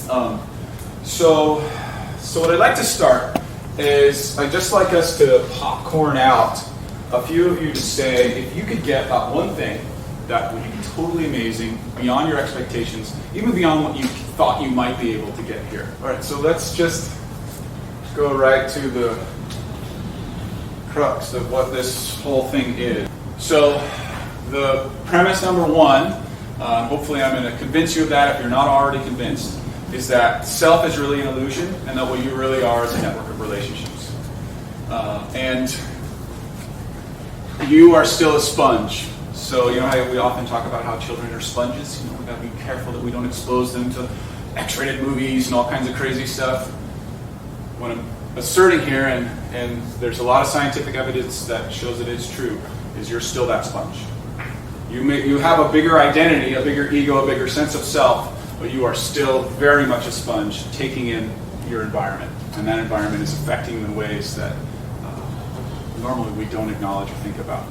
So what I'd like to start is I'd just like us to popcorn out a few of you to say if you could get one thing that would be totally amazing, beyond your expectations, even beyond what you thought you might be able to get here. All right, so let's just go right to the crux of what this whole thing is. So the premise number one, hopefully I'm going to convince you of that if you're not already convinced, is that self is really an illusion and that what you really are is a network of relationships. And you are still a sponge. So you know how we often talk about how children are sponges? You know, we've got to be careful that we don't expose them to X-rated movies and all kinds of crazy stuff. What I'm asserting here, and there's a lot of scientific evidence that shows that it's true, is you're still that sponge. You have a bigger identity, a bigger ego, a bigger sense of self, but you are still very much a sponge taking in your environment. And that environment is affecting you in ways that normally we don't acknowledge or think about.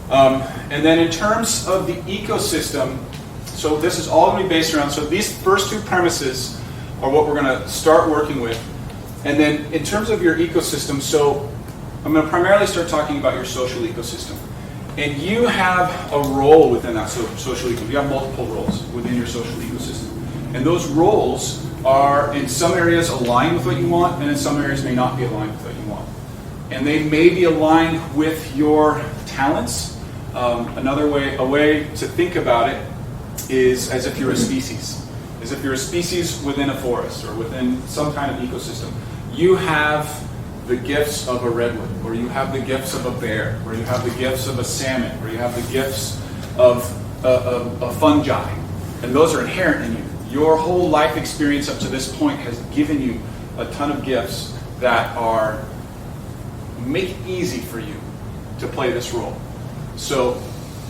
And then in terms of the ecosystem, so this is all going to be based around, so these first two premises are what we're going to start working with. And then in terms of your ecosystem, so I'm going to primarily start talking about your social ecosystem. And you have a role within that social ecosystem. You have multiple roles within your social ecosystem. And those roles are in some areas aligned with what you want, and in some areas may not be aligned with what you want. And they may be aligned with your talents. A way to think about it is as if you're a species. As if you're a species within a forest or within some kind of ecosystem. You have the gifts of a redwood, or you have the gifts of a bear, or you have the gifts of a salmon, or you have the gifts of a fungi. And those are inherent in you. Your whole life experience up to this point has given you a ton of gifts that make it easy for you to play this role. So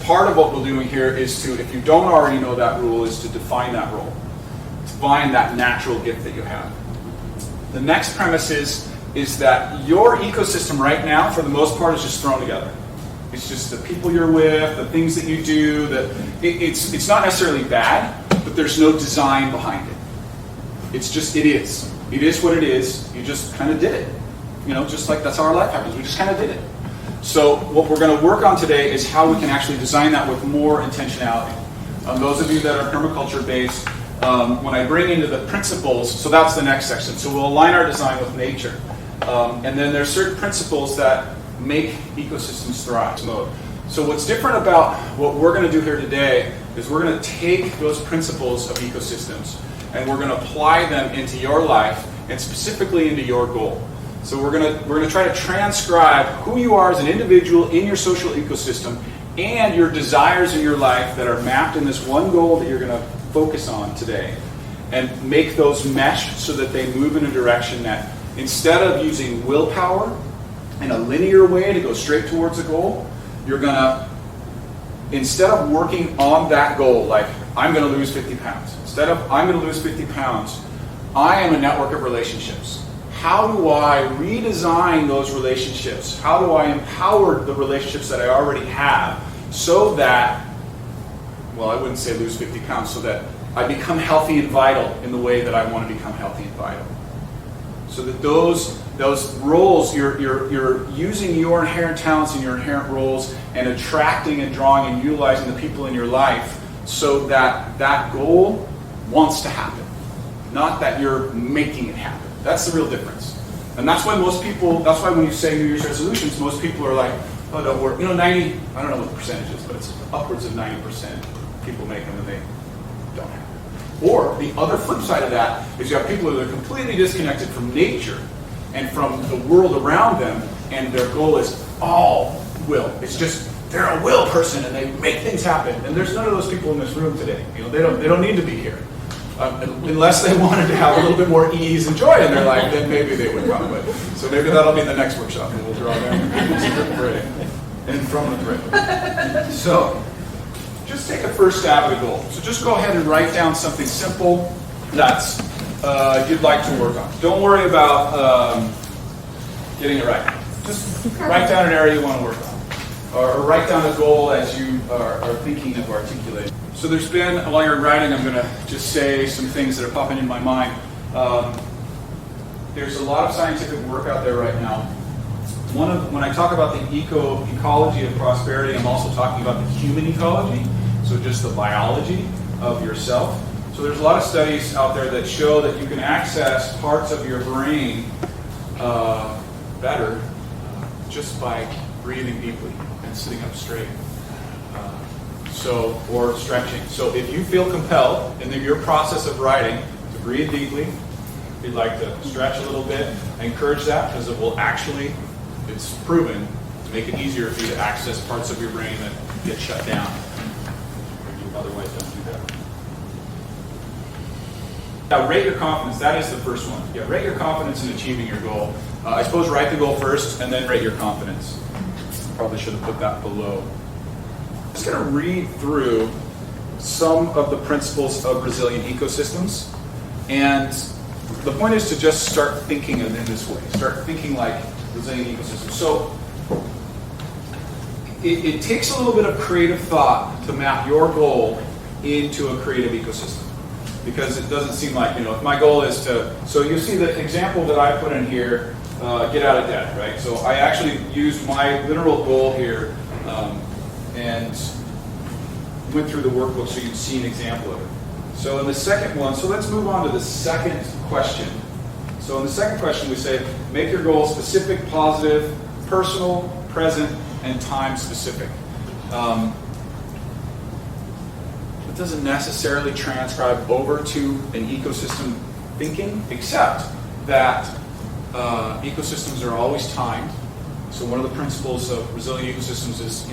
part of what we're doing here is to, if you don't already know that rule, is to define that role. Define that natural gift that you have. The next premise is that your ecosystem right now, for the most part, is just thrown together. It's just the people you're with, the things that you do. It's not necessarily bad, but there's no design behind it. It's just, it is. It is what it is. You just kind of did it. You know, just like that's how our life happens. We just kind of did it. So what we're going to work on today is how we can actually design that with more intentionality. Those of you that are permaculture based, when I bring into the principles, so that's the next section. So we'll align our design with nature. And then there's certain principles that make ecosystems thrive. So what's different about what we're going to do here today is we're going to take those principles of ecosystems and we're going to apply them into your life and specifically into your goal. So we're going to try to transcribe who you are as an individual in your social ecosystem and your desires in your life that are mapped in this one goal that you're going to focus on today, and make those mesh so that they move in a direction that instead of using willpower in a linear way to go straight towards a goal, you're going to, instead of working on that goal, like I'm going to lose 50 pounds, instead of I'm going to lose 50 pounds, I am a network of relationships. How do I redesign those relationships? How do I empower the relationships that I already have so that, well, I wouldn't say lose 50 pounds, so that I become healthy and vital in the way that I want to become healthy and vital. So that those roles, you're using your inherent talents and your inherent roles and attracting and drawing and utilizing the people in your life so that that goal wants to happen, not that you're making it happen. That's the real difference. And that's why that's why when you say New Year's resolutions, most people are like, oh, don't work. You know, 90, I don't know what the percentage is, but it's upwards of 90% people make them and they don't have it. Or the other flip side of that is you have people who are completely disconnected from nature and from the world around them, and their goal is all will. It's just, they're a will person and they make things happen. And there's none of those people in this room today. You know, they don't need to be here. Unless they wanted to have a little bit more ease and joy in their life, then maybe they would come. But so maybe that'll be the next workshop, and we'll draw down the thread and from the thread. So just take a first stab at a goal. So just go ahead and write down something simple that's you'd like to work on. Don't worry about getting it right. Just write down an area you want to work on. or write down a goal as you are thinking of articulating. So there's been, while you're writing, I'm going to just say some things that are popping in my mind. There's a lot of scientific work out there right now. When I talk about the ecology of prosperity, I'm also talking about the human ecology, so just the biology of yourself. So there's a lot of studies out there that show that you can access parts of your brain better just by breathing deeply and sitting up straight. Or stretching. So if you feel compelled in your process of writing to breathe deeply, if you'd like to stretch a little bit, I encourage that because it will actually, it's proven, to make it easier for you to access parts of your brain that get shut down. Or you otherwise don't do that. Now, rate your confidence. That is the first one. Yeah, rate your confidence in achieving your goal. I suppose write the goal first and then rate your confidence. Probably should have put that below. I'm just going to read through some of the principles of resilient ecosystems. And the point is to just start thinking in this way. Start thinking like resilient ecosystems. So it takes a little bit of creative thought to map your goal into a creative ecosystem. Because it doesn't seem like, if my goal is to, so you see the example that I put in here, get out of debt, right? So I actually used my literal goal here and went through the workbook so you can see an example of it. So in the second one, so let's move on to the second question. So in the second question we say, make your goal specific, positive, personal, present, and time specific. It doesn't necessarily transcribe over to an ecosystem thinking, except that ecosystems are always timed. So one of the principles of resilient ecosystems is,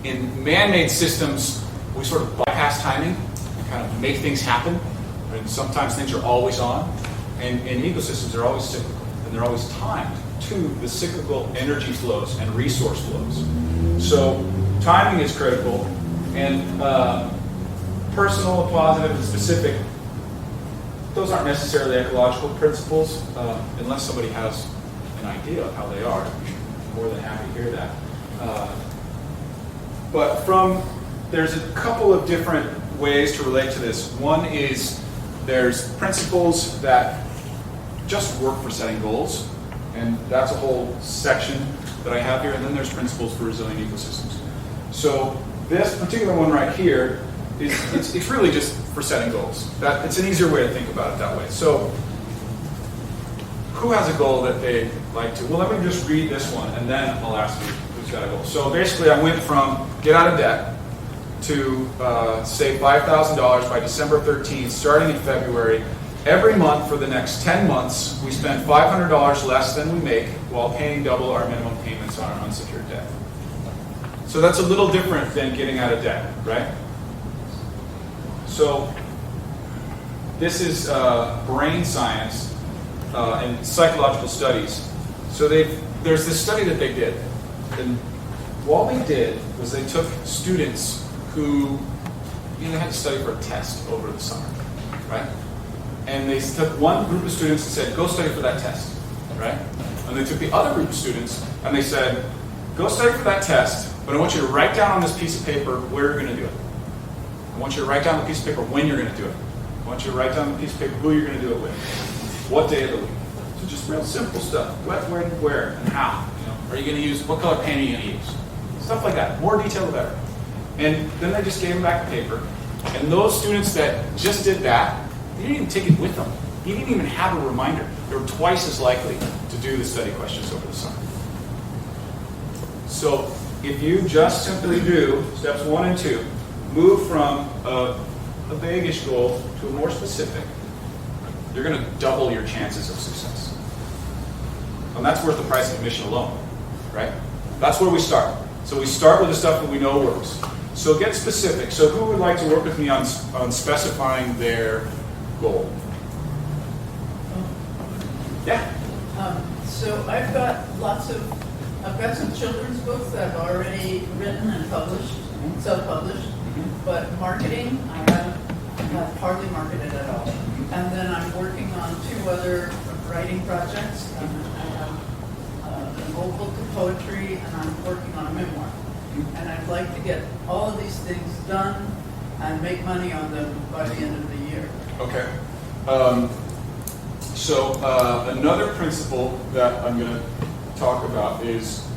in man-made systems, we sort of bypass timing and kind of make things happen. And sometimes things are always on. And ecosystems are always cyclical, and they're always timed to the cyclical energy flows and resource flows. So timing is critical, and personal, positive, and specific, those aren't necessarily ecological principles, unless somebody has an idea of how they are. I'm more than happy to hear that. But there's a couple of different ways to relate to this. One is there's principles that just work for setting goals, and that's a whole section that I have here, and then there's principles for resilient ecosystems. So this particular one right here, it's really just for setting goals. It's an easier way to think about it that way. So who has a goal that they'd like to? Well, let me just read this one, and then I'll ask you who's got a goal. So basically, I went from get out of debt to save $5,000 by December 13th, starting in February. Every month for the next 10 months, we spend $500 less than we make while paying double our minimum payments on our unsecured debt. So that's a little different than getting out of debt, right? So this is brain science and psychological studies. So there's this study that they did. And what they did was they took students who, they had to study for a test over the summer, right? And they took one group of students and said, go study for that test, right? And they took the other group of students and they said, go study for that test, but I want you to write down on this piece of paper where you're going to do it. I want you to write down on the piece of paper when you're going to do it. I want you to write down on the piece of paper who you're going to do it with, what day of the week. So just real simple stuff. What, when, where, and how. Are you going to use, what color pen are you going to use? Stuff like that. More detail, the better. And then they just gave them back the paper. And those students that just did that, they didn't even take it with them. He didn't even have a reminder. They were twice as likely to do the study questions over the summer. So if you just simply do steps 1 and 2, move from a vague-ish goal to a more specific, you're going to double your chances of success. And that's worth the price of admission alone, right? That's where we start. So we start with the stuff that we know works. So get specific. So who would like to work with me on specifying their goal? Yeah? So I've got some children's books that I've already written and published, self-published, but marketing, I have hardly marketed at all. And then I'm working on 2 other writing projects. I have an old book of poetry, and I'm working on a memoir. And I'd like to get all of these things done and make money on them by the end of the year. Okay. So another principle that I'm going to talk about is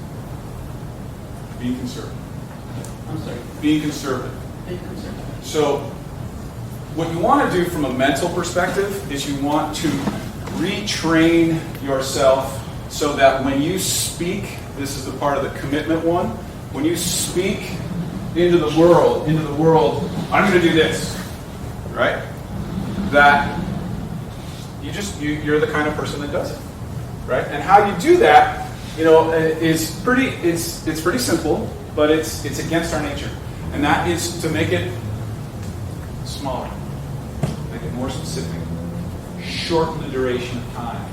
being conservative. I'm sorry, Being conservative. be concerned. So what you want to do from a mental perspective is you want to retrain yourself so that when you speak, this is the part of the commitment one, when you speak into the world, I'm going to do this, right? That you're the kind of person that does it, right? And how you do that, is it's pretty simple, but it's against our nature, and that is to make it smaller, make it more specific, shorten the duration of time.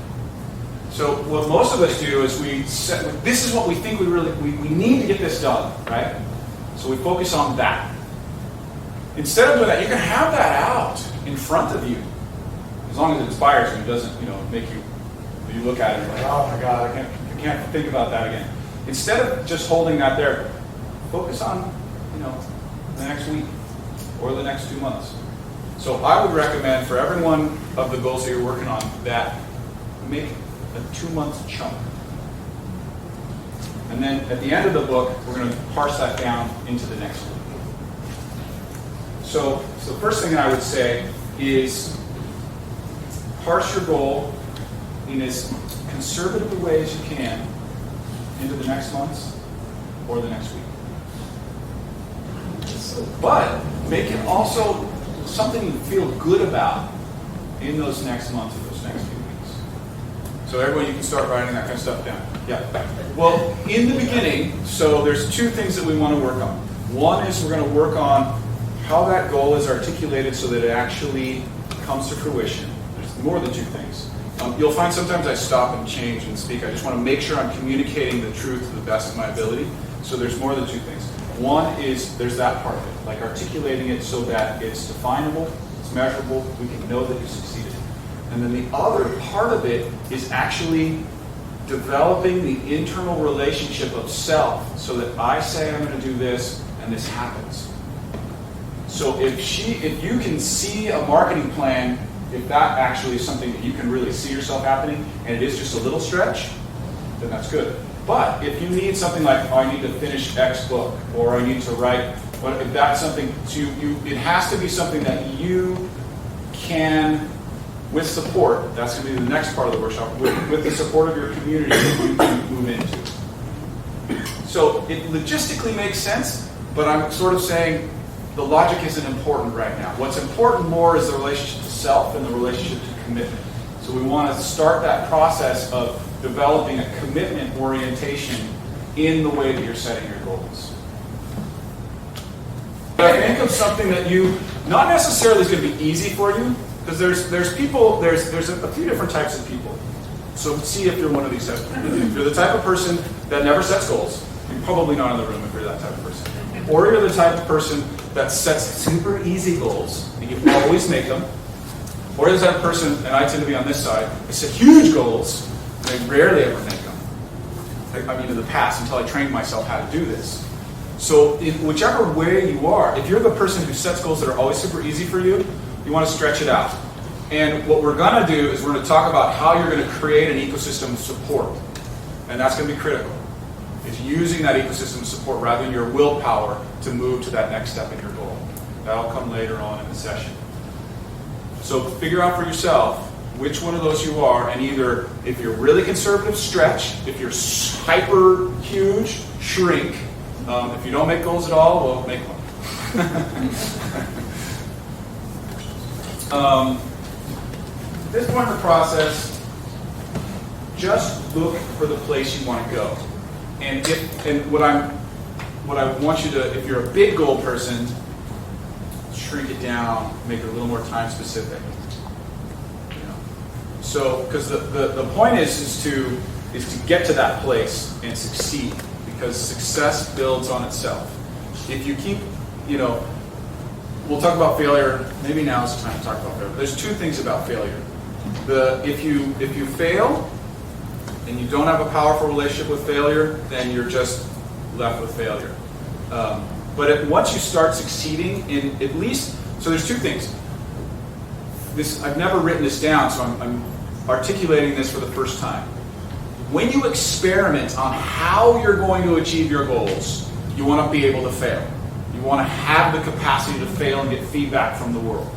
So what most of us do is this is what we think we need to get this done, right? So we focus on that. Instead of doing that, you can have that out in front of you, as long as it inspires you. It doesn't, make you look at it and you're like, oh my God, I can't think about that again. Instead of just holding that there, focus on, the next week or the next 2 months. So I would recommend for every one of the goals that you're working on that make a 2-month chunk. And then at the end of the book, we're going to parse that down into the next week. So the first thing I would say is parse your goal in as conservative a way as you can into the next months or the next week. But make it also something you feel good about in those next months or those next few weeks. So everyone, you can start writing that kind of stuff down. Yeah. Well, in the beginning, so there's 2 things that we want to work on. One is we're going to work on how that goal is articulated so that it actually comes to fruition. There's more than 2 things. You'll find sometimes I stop and change and speak. I just want to make sure I'm communicating the truth to the best of my ability. So there's more than 2 things. One is there's that part of it, like articulating it so that it's definable, it's measurable, we can know that you succeeded. And then the other part of it is actually developing the internal relationship of self so that I say I'm going to do this and this happens. So if you can see a marketing plan, if that actually is something that you can really see yourself happening and it is just a little stretch, then that's good. But if you need something like, oh, I need to finish X book, or I need to write, if that's something it has to be something that you can, with support, that's going to be the next part of the workshop, with the support of your community that you can move into. So it logistically makes sense, but I'm sort of saying the logic isn't important right now. What's important more is the relationship to self and the relationship to commitment. So we want to start that process of developing a commitment orientation in the way that you're setting your goals. But I think of something that not necessarily is going to be easy for you, because there's a few different types of people. So see if you're one of these types of people. If you're the type of person that never sets goals, you're probably not in the room if you're that type of person. Or you're the type of person that sets super easy goals, and you always make them. Or you're the type of person, and I tend to be on this side, I set huge goals, and I rarely ever make them. In the past, until I trained myself how to do this. So whichever way you are, if you're the person who sets goals that are always super easy for you, you want to stretch it out. And what we're going to do is we're going to talk about how you're going to create an ecosystem of support. And that's going to be critical. It's using that ecosystem of support rather than your willpower to move to that next step in your goal. That'll come later on in the session. So figure out for yourself which one of those you are, and either if you're really conservative, stretch. If you're hyper huge, shrink. If you don't make goals at all, well, make one. At this point in the process, just look for the place you want to go. And what I want you to, if you're a big goal person, shrink it down, make it a little more time specific. So, because the point is to get to that place and succeed, because success builds on itself. If you keep, we'll talk about failure. Maybe now is the time to talk about failure. There's 2 things about failure. If you fail and you don't have a powerful relationship with failure, then you're just left with failure. But once you start succeeding in at least, so there's two things. I've never written this down, so I'm articulating this for the first time. When you experiment on how you're going to achieve your goals, you want to be able to fail. You want to have the capacity to fail and get feedback from the world.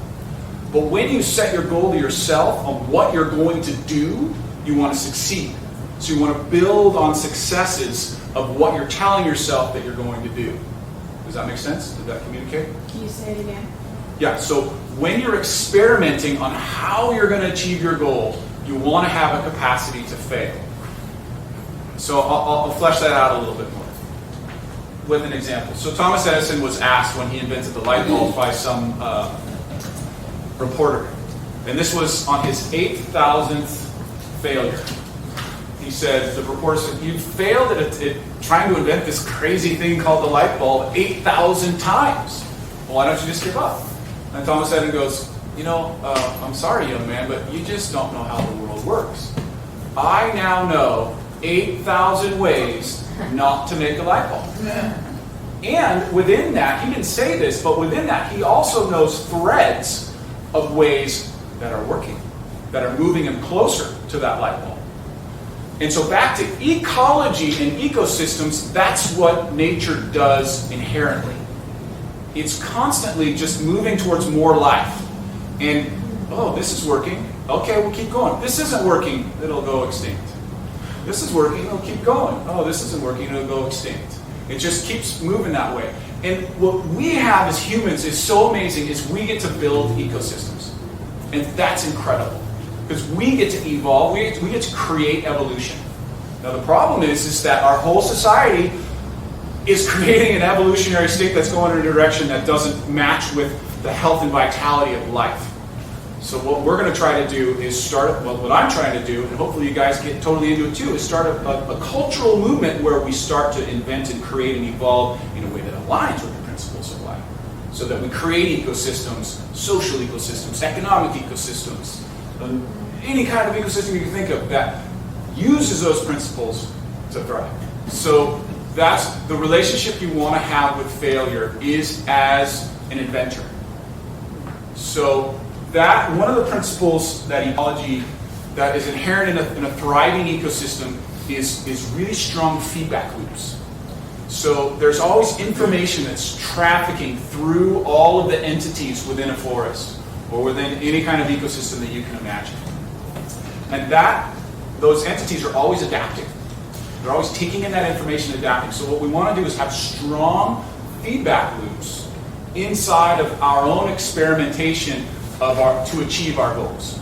But when you set your goal to yourself on what you're going to do, you want to succeed. So you want to build on successes of what you're telling yourself that you're going to do. Does that make sense? Did that communicate? Can you say it again? Yeah, so when you're experimenting on how you're going to achieve your goal, you want to have a capacity to fail. So I'll flesh that out a little bit more with an example. So Thomas Edison was asked when he invented the light bulb by some reporter. And this was on his 8,000th failure. He said, the reporter said, you failed at trying to invent this crazy thing called the light bulb 8,000 times. Well, why don't you just give up? And Thomas Edison goes, I'm sorry, young man, but you just don't know how the world works. I now know 8,000 ways not to make a light bulb. And within that, he didn't say this, but within that, he also knows threads of ways that are working, that are moving him closer to that light bulb. And so back to ecology and ecosystems, that's what nature does inherently. It's constantly just moving towards more life. And, this is working. Okay, we'll keep going. This isn't working, it'll go extinct. This is working, it'll keep going. Oh, this isn't working, it'll go extinct. It just keeps moving that way. And what we have as humans is so amazing is we get to build ecosystems. And that's incredible. Because we get to evolve, we get to create evolution. Now the problem is that our whole society is creating an evolutionary state that's going in a direction that doesn't match with the health and vitality of life. So what we're going to try to do is what I'm trying to do, and hopefully you guys get totally into it too, is start a cultural movement where we start to invent and create and evolve in a way that aligns with the principles of life. So that we create ecosystems, social ecosystems, economic ecosystems, any kind of ecosystem you can think of that uses those principles to thrive. So that's the relationship you want to have with failure is as an inventor. So that one of the principles that ecology that is inherent in a thriving ecosystem is really strong feedback loops. So there's always information that's trafficking through all of the entities within a forest or within any kind of ecosystem that you can imagine. And those entities are always adapting. They're always taking in that information and adapting. So what we want to do is have strong feedback loops inside of our own experimentation to achieve our goals.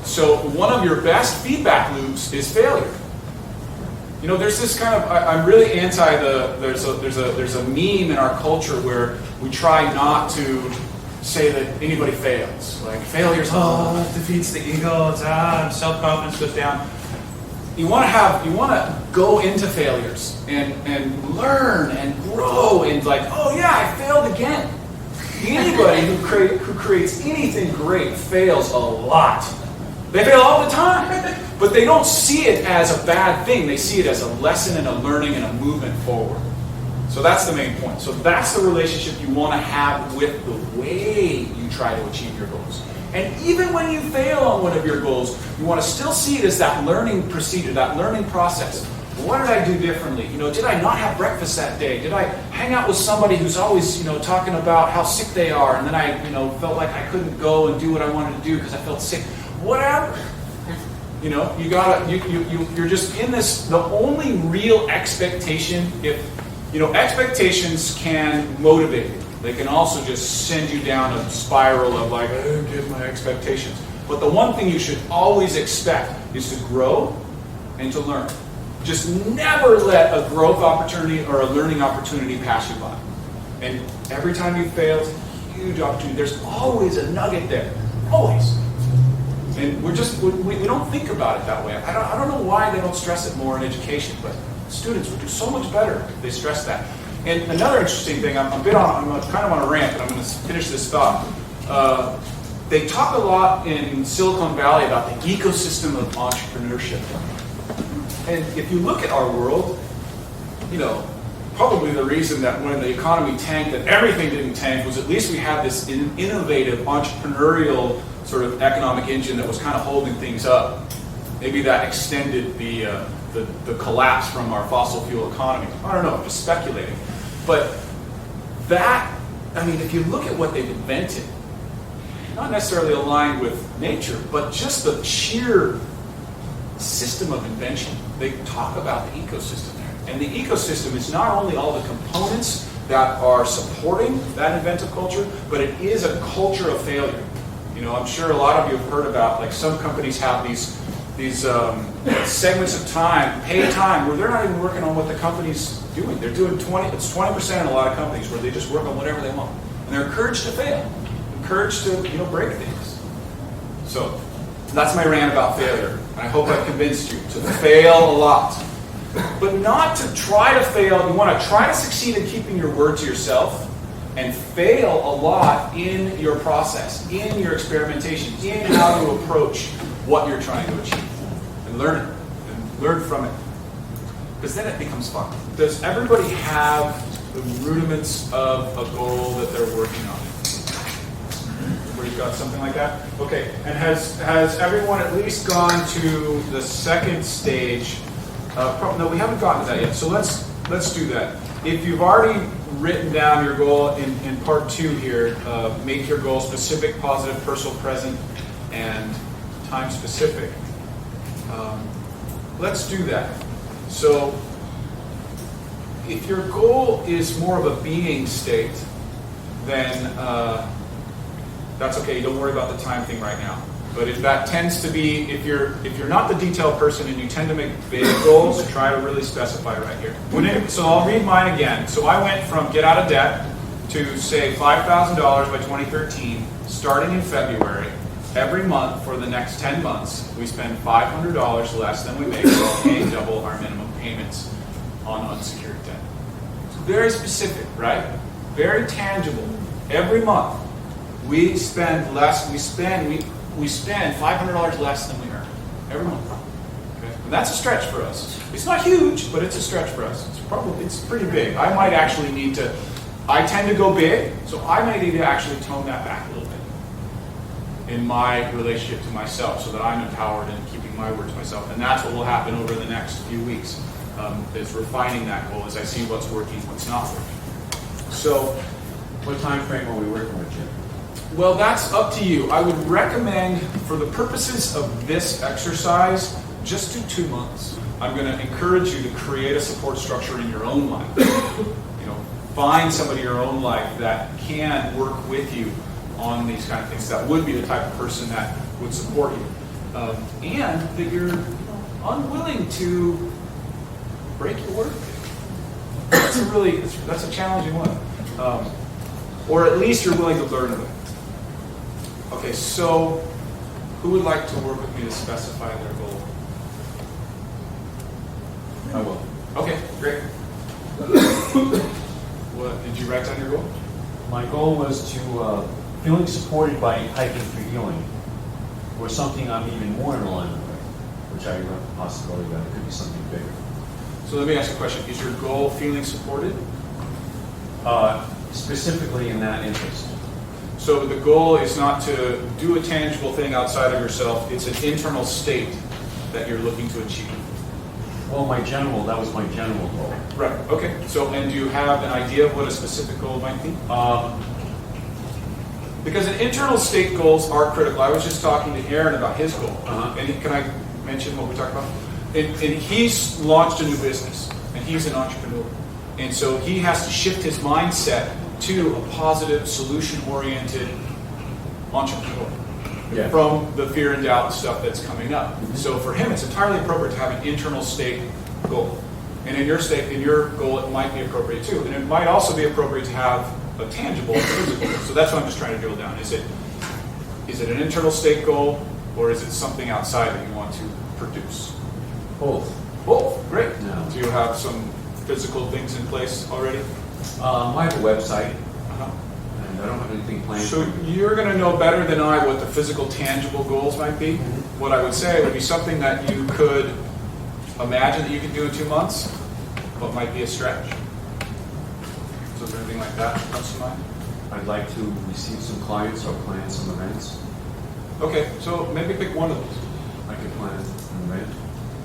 So one of your best feedback loops is failure. There's this kind of, I'm really anti there's a meme in our culture where we try not to say that anybody fails. Like failures, it defeats the ego, self-confidence goes down. You want to go into failures and learn and grow and I failed again. Anybody who creates anything great fails a lot. They fail all the time. But they don't see it as a bad thing. They see it as a lesson and a learning and a movement forward. So that's the main point. So that's the relationship you want to have with the way you try to achieve your goals. And even when you fail on one of your goals, you want to still see it as that learning procedure, that learning process. What did I do differently? Did I not have breakfast that day? Did I hang out with somebody who's always, talking about how sick they are, and then I, felt like I couldn't go and do what I wanted to do because I felt sick? Whatever. You're just in this. The only real expectation, expectations can motivate you. They can also just send you down a spiral of I don't give my expectations. But the one thing you should always expect is to grow and to learn. Just never let a growth opportunity or a learning opportunity pass you by. And every time you fail, it's a huge opportunity. There's always a nugget there. Always. And we don't think about it that way. I don't know why they don't stress it more in education, but students would do so much better if they stress that. And another interesting thing, I'm kind of on a rant, but I'm going to finish this thought. They talk a lot in Silicon Valley about the ecosystem of entrepreneurship. And if you look at our world, probably the reason that when the economy tanked, that everything didn't tank, was at least we had this innovative, entrepreneurial sort of economic engine that was kind of holding things up. Maybe that extended the collapse from our fossil fuel economy. I don't know, I'm just speculating. But that, I mean, if you look at what they've invented, not necessarily aligned with nature, but just the sheer system of invention. They talk about the ecosystem there. And the ecosystem is not only all the components that are supporting that inventive culture, but it is a culture of failure. You know, I'm sure a lot of you have heard about, like, some companies have these segments of time, paid time, where they're not even working on what the company's doing. They're doing 20% in a lot of companies where they just work on whatever they want. And they're encouraged to fail, encouraged to, break things. So that's my rant about failure. I hope I've convinced you to fail a lot. But not to try to fail. You want to try to succeed in keeping your word to yourself and fail a lot in your process, in your experimentation, in how you approach what you're trying to achieve. And learn it. And learn from it. Because then it becomes fun. Does everybody have the rudiments of a goal that they're working on? Everybody got something like that? Okay. And has everyone at least gone to the second stage? No, we haven't gotten to that yet. So let's do that. If you've already written down your goal in part 2 here, make your goal specific, positive, personal, present, and time specific. Let's do that. So if your goal is more of a being state, then that's okay. Don't worry about the time thing right now. But if that tends to be, if you're not the detailed person and you tend to make big goals, try to really specify right here. So I'll read mine again. So I went from get out of debt to save $5,000 by 2013, starting in February. Every month for the next 10 months, we spend $500 less than we make while paying double our minimum payments on unsecured debt. It's very specific, right? Very tangible. Every month, we spend less. We spend $500 less than we earn every month. Okay? And that's a stretch for us. It's not huge, but it's a stretch for us. It's pretty big. I might actually need to. I tend to go big, so I might need to actually tone that back a little bit in my relationship to myself, so that I'm empowered in keeping my word to myself. And that's what will happen over the next few weeks, is refining that goal as I see what's working, what's not working. So, what time frame are we working with, Jim? Well, that's up to you. I would recommend, for the purposes of this exercise, just do 2 months. I'm going to encourage you to create a support structure in your own life. Find somebody in your own life that can work with you on these kind of things, that would be the type of person that would support you. And that you're unwilling to break your word. That's a challenging one. Or at least you're willing to learn of it. Okay, so who would like to work with me to specify their goal? I will. Okay, great. What did you write down your goal? My goal was to feeling supported by hiking for healing, or something I'm even more in alignment with, which I have a possibility that it could be something bigger. So let me ask you a question. Is your goal feeling supported? Specifically in that interest. So the goal is not to do a tangible thing outside of yourself. It's an internal state that you're looking to achieve. Well, that was my general goal. Right, okay. So, and do you have an idea of what a specific goal might be? Because internal state goals are critical. I was just talking to Aaron about his goal. And can I mention what we're talking about? And he's launched a new business, and he's an entrepreneur. And so he has to shift his mindset to a positive, solution-oriented entrepreneur from the fear and doubt stuff that's coming up. Mm-hmm. So for him, it's entirely appropriate to have an internal state goal. And in your goal, it might be appropriate too. And it might also be appropriate to have a tangible physical goal. So that's what I'm just trying to drill down. Is it an internal state goal, or is it something outside that you want to produce? Both. Both, great. No. Do you have some physical things in place already? I have a website, and I don't have anything planned. So you're going to know better than I what the physical, tangible goals might be. Mm-hmm. What I would say would be something that you could imagine that you could do in 2 months, but might be a stretch. So is there anything like that comes to mind? I'd like to receive some clients or plan some events. Okay, so maybe pick one of those. I could plan an event.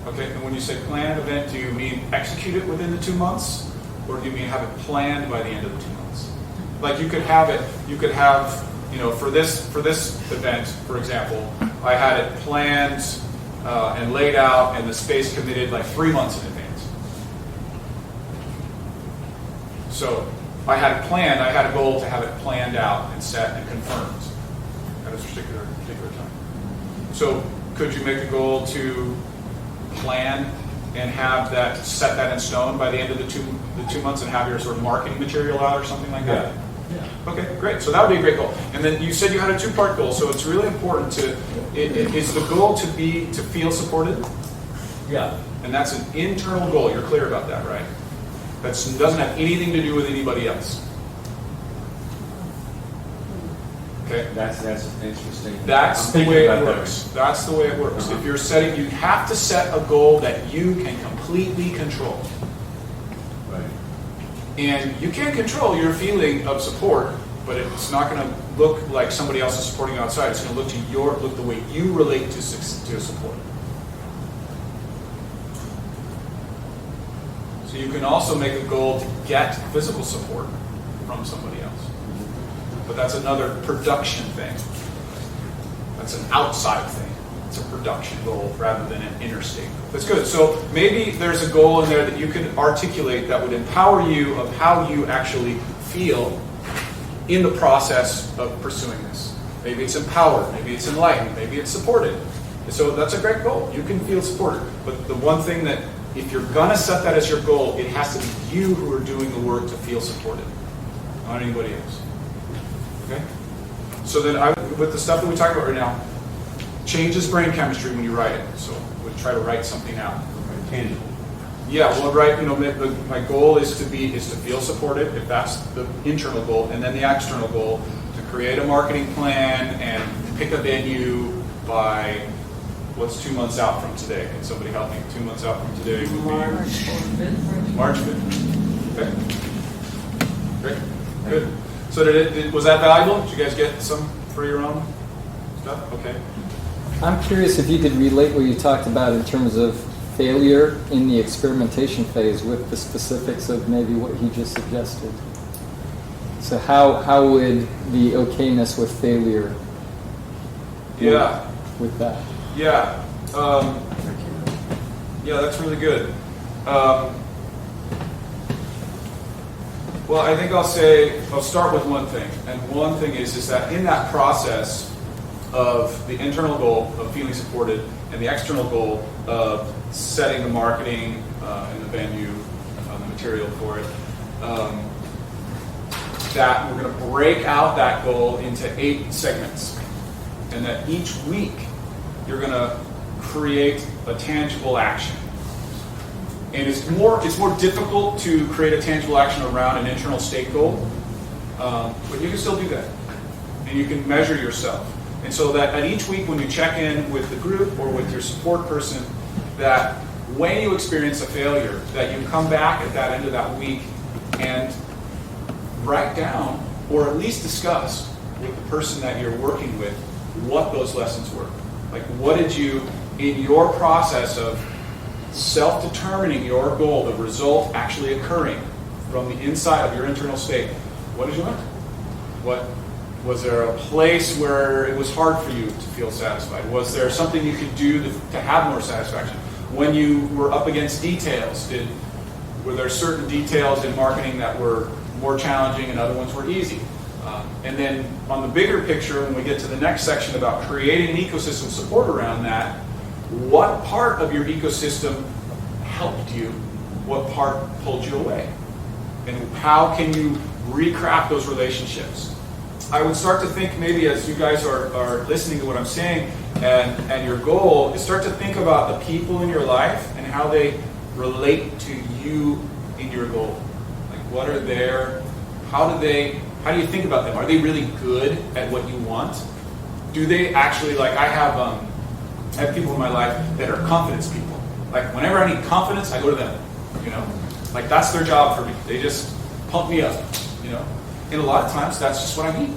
Okay, and when you say plan an event, do you mean execute it within the 2 months? Or do you mean have it planned by the end of the 2 months? Like you could have, for this event, for example, I had it planned and laid out and the space committed like 3 months in advance. So I had it planned, I had a goal to have it planned out and set and confirmed at a particular time. So could you make a goal to plan and have that, set that in stone by the end of the two months and have your sort of marketing material out or something like that? Yeah. Okay, great. So that would be a great goal. And then you said you had a 2-part goal, so it's really important is the goal to feel supported? Yeah. And that's an internal goal. You're clear about that, right? That doesn't have anything to do with anybody else. Okay? That's interesting. That's I'm the thinking way it about that. works. That's the way it works. If you're setting, you have to set a goal that you can completely control. Right. And you can control your feeling of support, but it's not going to look like somebody else is supporting you outside. It's going to look the way you relate to support. So you can also make a goal to get physical support from somebody else. But that's another production thing. That's an outside thing. It's a production goal rather than an inner state. That's good. So maybe there's a goal in there that you can articulate that would empower you of how you actually feel in the process of pursuing this. Maybe it's empowered, maybe it's enlightened, maybe it's supported. So that's a great goal. You can feel supported. But the one thing that, if you're going to set that as your goal, it has to be you who are doing the work to feel supported, not anybody else. Okay? So then with the stuff that we talked about right now, changes brain chemistry when you write it. So we'll try to write something out. Right. Tangible. Yeah, well, right. My goal is to feel supported, if that's the internal goal, and then the external goal to create a marketing plan and pick a venue by what's 2 months out from today. Can somebody help me? 2 months out from today would be March 5th. Okay. Great. Good. So was that valuable? Did you guys get some for your own stuff? Okay. I'm curious if you could relate what you talked about in terms of failure in the experimentation phase with the specifics of maybe what he just suggested. So how would the okayness with failure Yeah. with that? Yeah. Yeah, that's really good. Well, I think I'll start with one thing. And one thing is that in that process of the internal goal of feeling supported and the external goal of setting the marketing and the venue, the material for it, that we're going to break out that goal into 8 segments. And that each week you're going to create a tangible action. And it's more difficult to create a tangible action around an internal state goal, but you can still do that. And you can measure yourself. And so that at each week when you check in with the group or with your support person, that when you experience a failure, that you come back at that end of that week and write down or at least discuss with the person that you're working with what those lessons were. Like what did you, in your process of self-determining your goal, the result actually occurring from the inside of your internal state, what did you learn? Was there a place where it was hard for you to feel satisfied? Was there something you could do to have more satisfaction? When you were up against details, were there certain details in marketing that were more challenging and other ones were easy? And then on the bigger picture, when we get to the next section about creating an ecosystem support around that, what part of your ecosystem helped you? What part pulled you away? And how can you recraft those relationships? I would start to think maybe as you guys are listening to what I'm saying and your goal is start to think about the people in your life and how they relate to you in your goal. Like what are their, how do you think about them? Are they really good at what you want? Do they actually, like I have people in my life that are confidence people. Like whenever I need confidence, I go to them, Like that's their job for me. They just pump me up. you know? And a lot of times that's just what I need.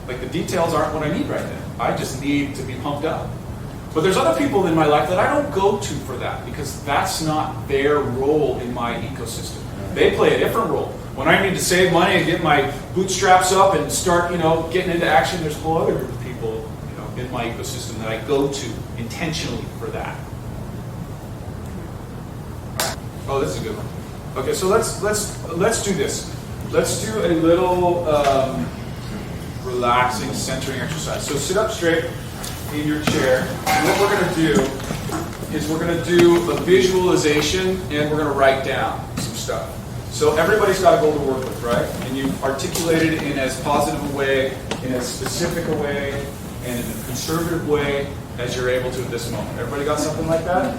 Like the details aren't what I need right now. I just need to be pumped up. But there's other people in my life that I don't go to for that because that's not their role in my ecosystem. They play a different role. When I need to save money and get my bootstraps up and start, you know, getting into action, there's a whole other group of people, you know, in my ecosystem that I go to intentionally for that. Oh, this is a good one. Okay, so let's do this. Let's do a little relaxing, centering exercise. So sit up straight in your chair. And what we're going to do is we're going to do a visualization and we're going to write down some stuff. So everybody's got a goal to work with, right? And you've articulated it in as positive a way, in as specific a way, and in a conservative way as you're able to at this moment. Everybody got something like that?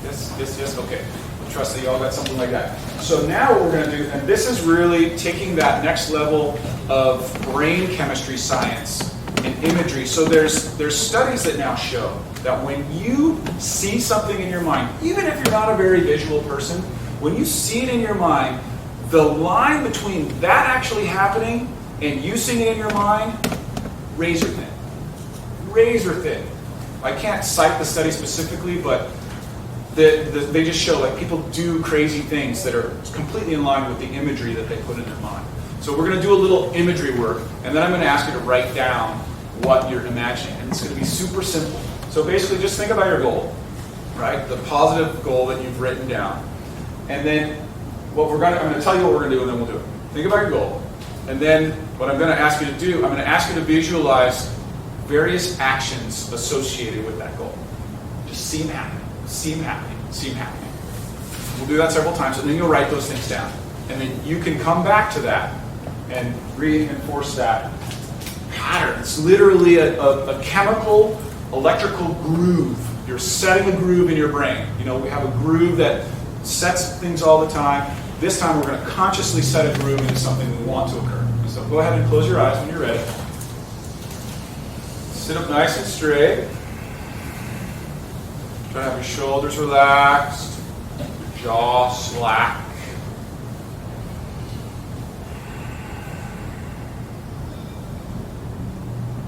Yes, okay. I trust that you all got something like that. So now what we're going to do, and this is really taking that next level of brain chemistry science and imagery. So there's studies that now show that when you see something in your mind, even if you're not a very visual person, when you see it in your mind, the line between that actually happening and you seeing it in your mind, razor thin. Razor thin. I can't cite the study specifically, but they just show like people do crazy things that are completely in line with the imagery that they put in their mind. So we're going to do a little imagery work, and then I'm going to ask you to write down what you're imagining. And it's going to be super simple. So basically just think about your goal, right? The positive goal that you've written down. And then I'm going to tell you what we're going to do, and then we'll do it. Think about your goal. And then what I'm going to ask you to do, I'm going to ask you to visualize various actions associated with that goal. Just see them happening. See them happening. See them happening. We'll do that several times, and then you'll write those things down. And then you can come back to that and reinforce that pattern. It's literally a chemical, electrical groove. You're setting a groove in your brain. You know, we have a groove that sets things all the time. This time we're going to consciously set a groove into something we want to occur. So go ahead and close your eyes when you're ready. Sit up nice and straight. Try to have your shoulders relaxed, your jaw slack.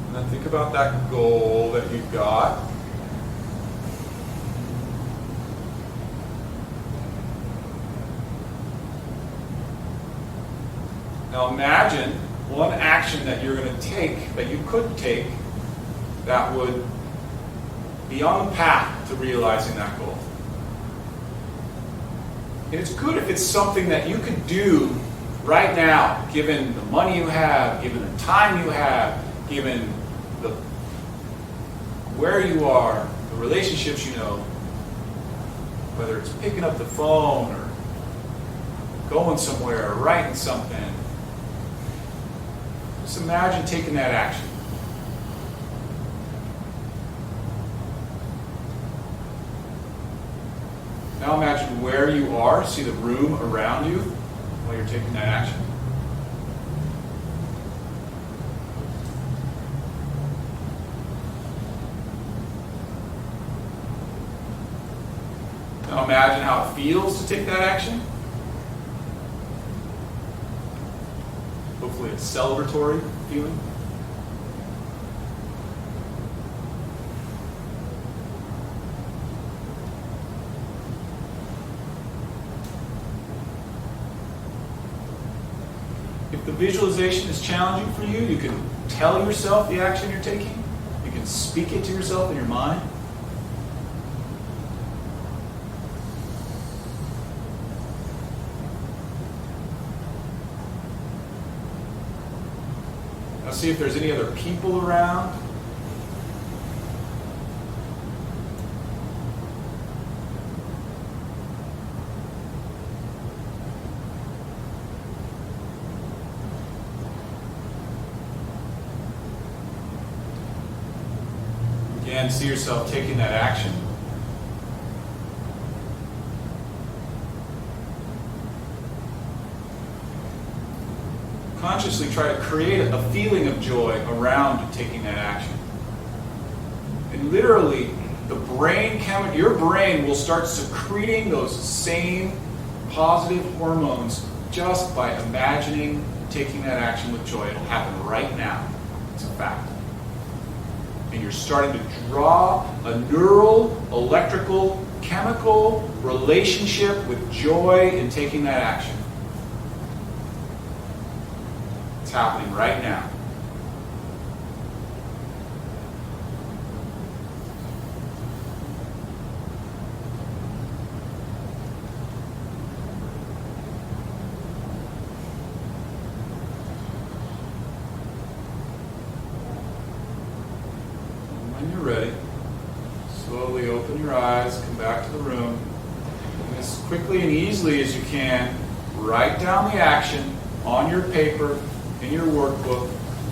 And then think about that goal that you've got. Now imagine one action that you're going to take, that you could take, that would be on the path to realizing that goal. And it's good if it's something that you could do right now, given the money you have, given the time you have, given where you are, the relationships you know, whether it's picking up the phone or going somewhere or writing something. Just imagine taking that action. Now imagine where you are, see the room around you while you're taking that action. Now imagine how it feels to take that action. Hopefully it's celebratory feeling. If the visualization is challenging for you, you can tell yourself the action you're taking. You can speak it to yourself in your mind. Now see if there's any other people around. Again, see yourself taking that action. Consciously try to create a feeling of joy around taking that action. And literally, your brain will start secreting those same positive hormones just by imagining taking that action with joy. It'll happen right now. It's a fact. And you're starting to draw a neural, electrical, chemical relationship with joy in taking that action. It's happening right now. When you're ready, slowly open your eyes, come back to the room, and as quickly and easily as you can, write down the action on your paper, in your workbook,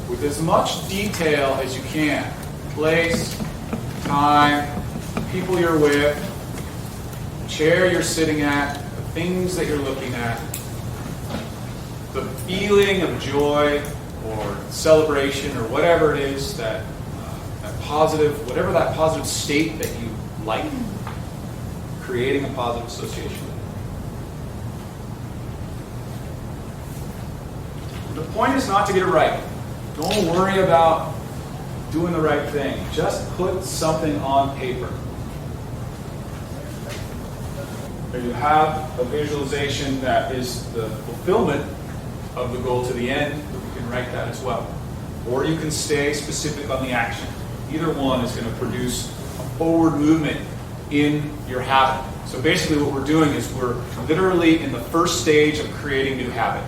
with as much detail as you can. Place, time, people you're with, the chair you're sitting at, the things that you're looking at, the feeling of joy or celebration or whatever it is that positive, whatever that positive state that you like, creating a positive association with it. The point is not to get it right. Don't worry about doing the right thing. Just put something on paper. There you have a visualization that is the fulfillment of the goal to the end. You can write that as well. Or you can stay specific on the action. Either one is going to produce a forward movement in your habit. So basically what we're doing is we're literally in the first stage of creating new habit.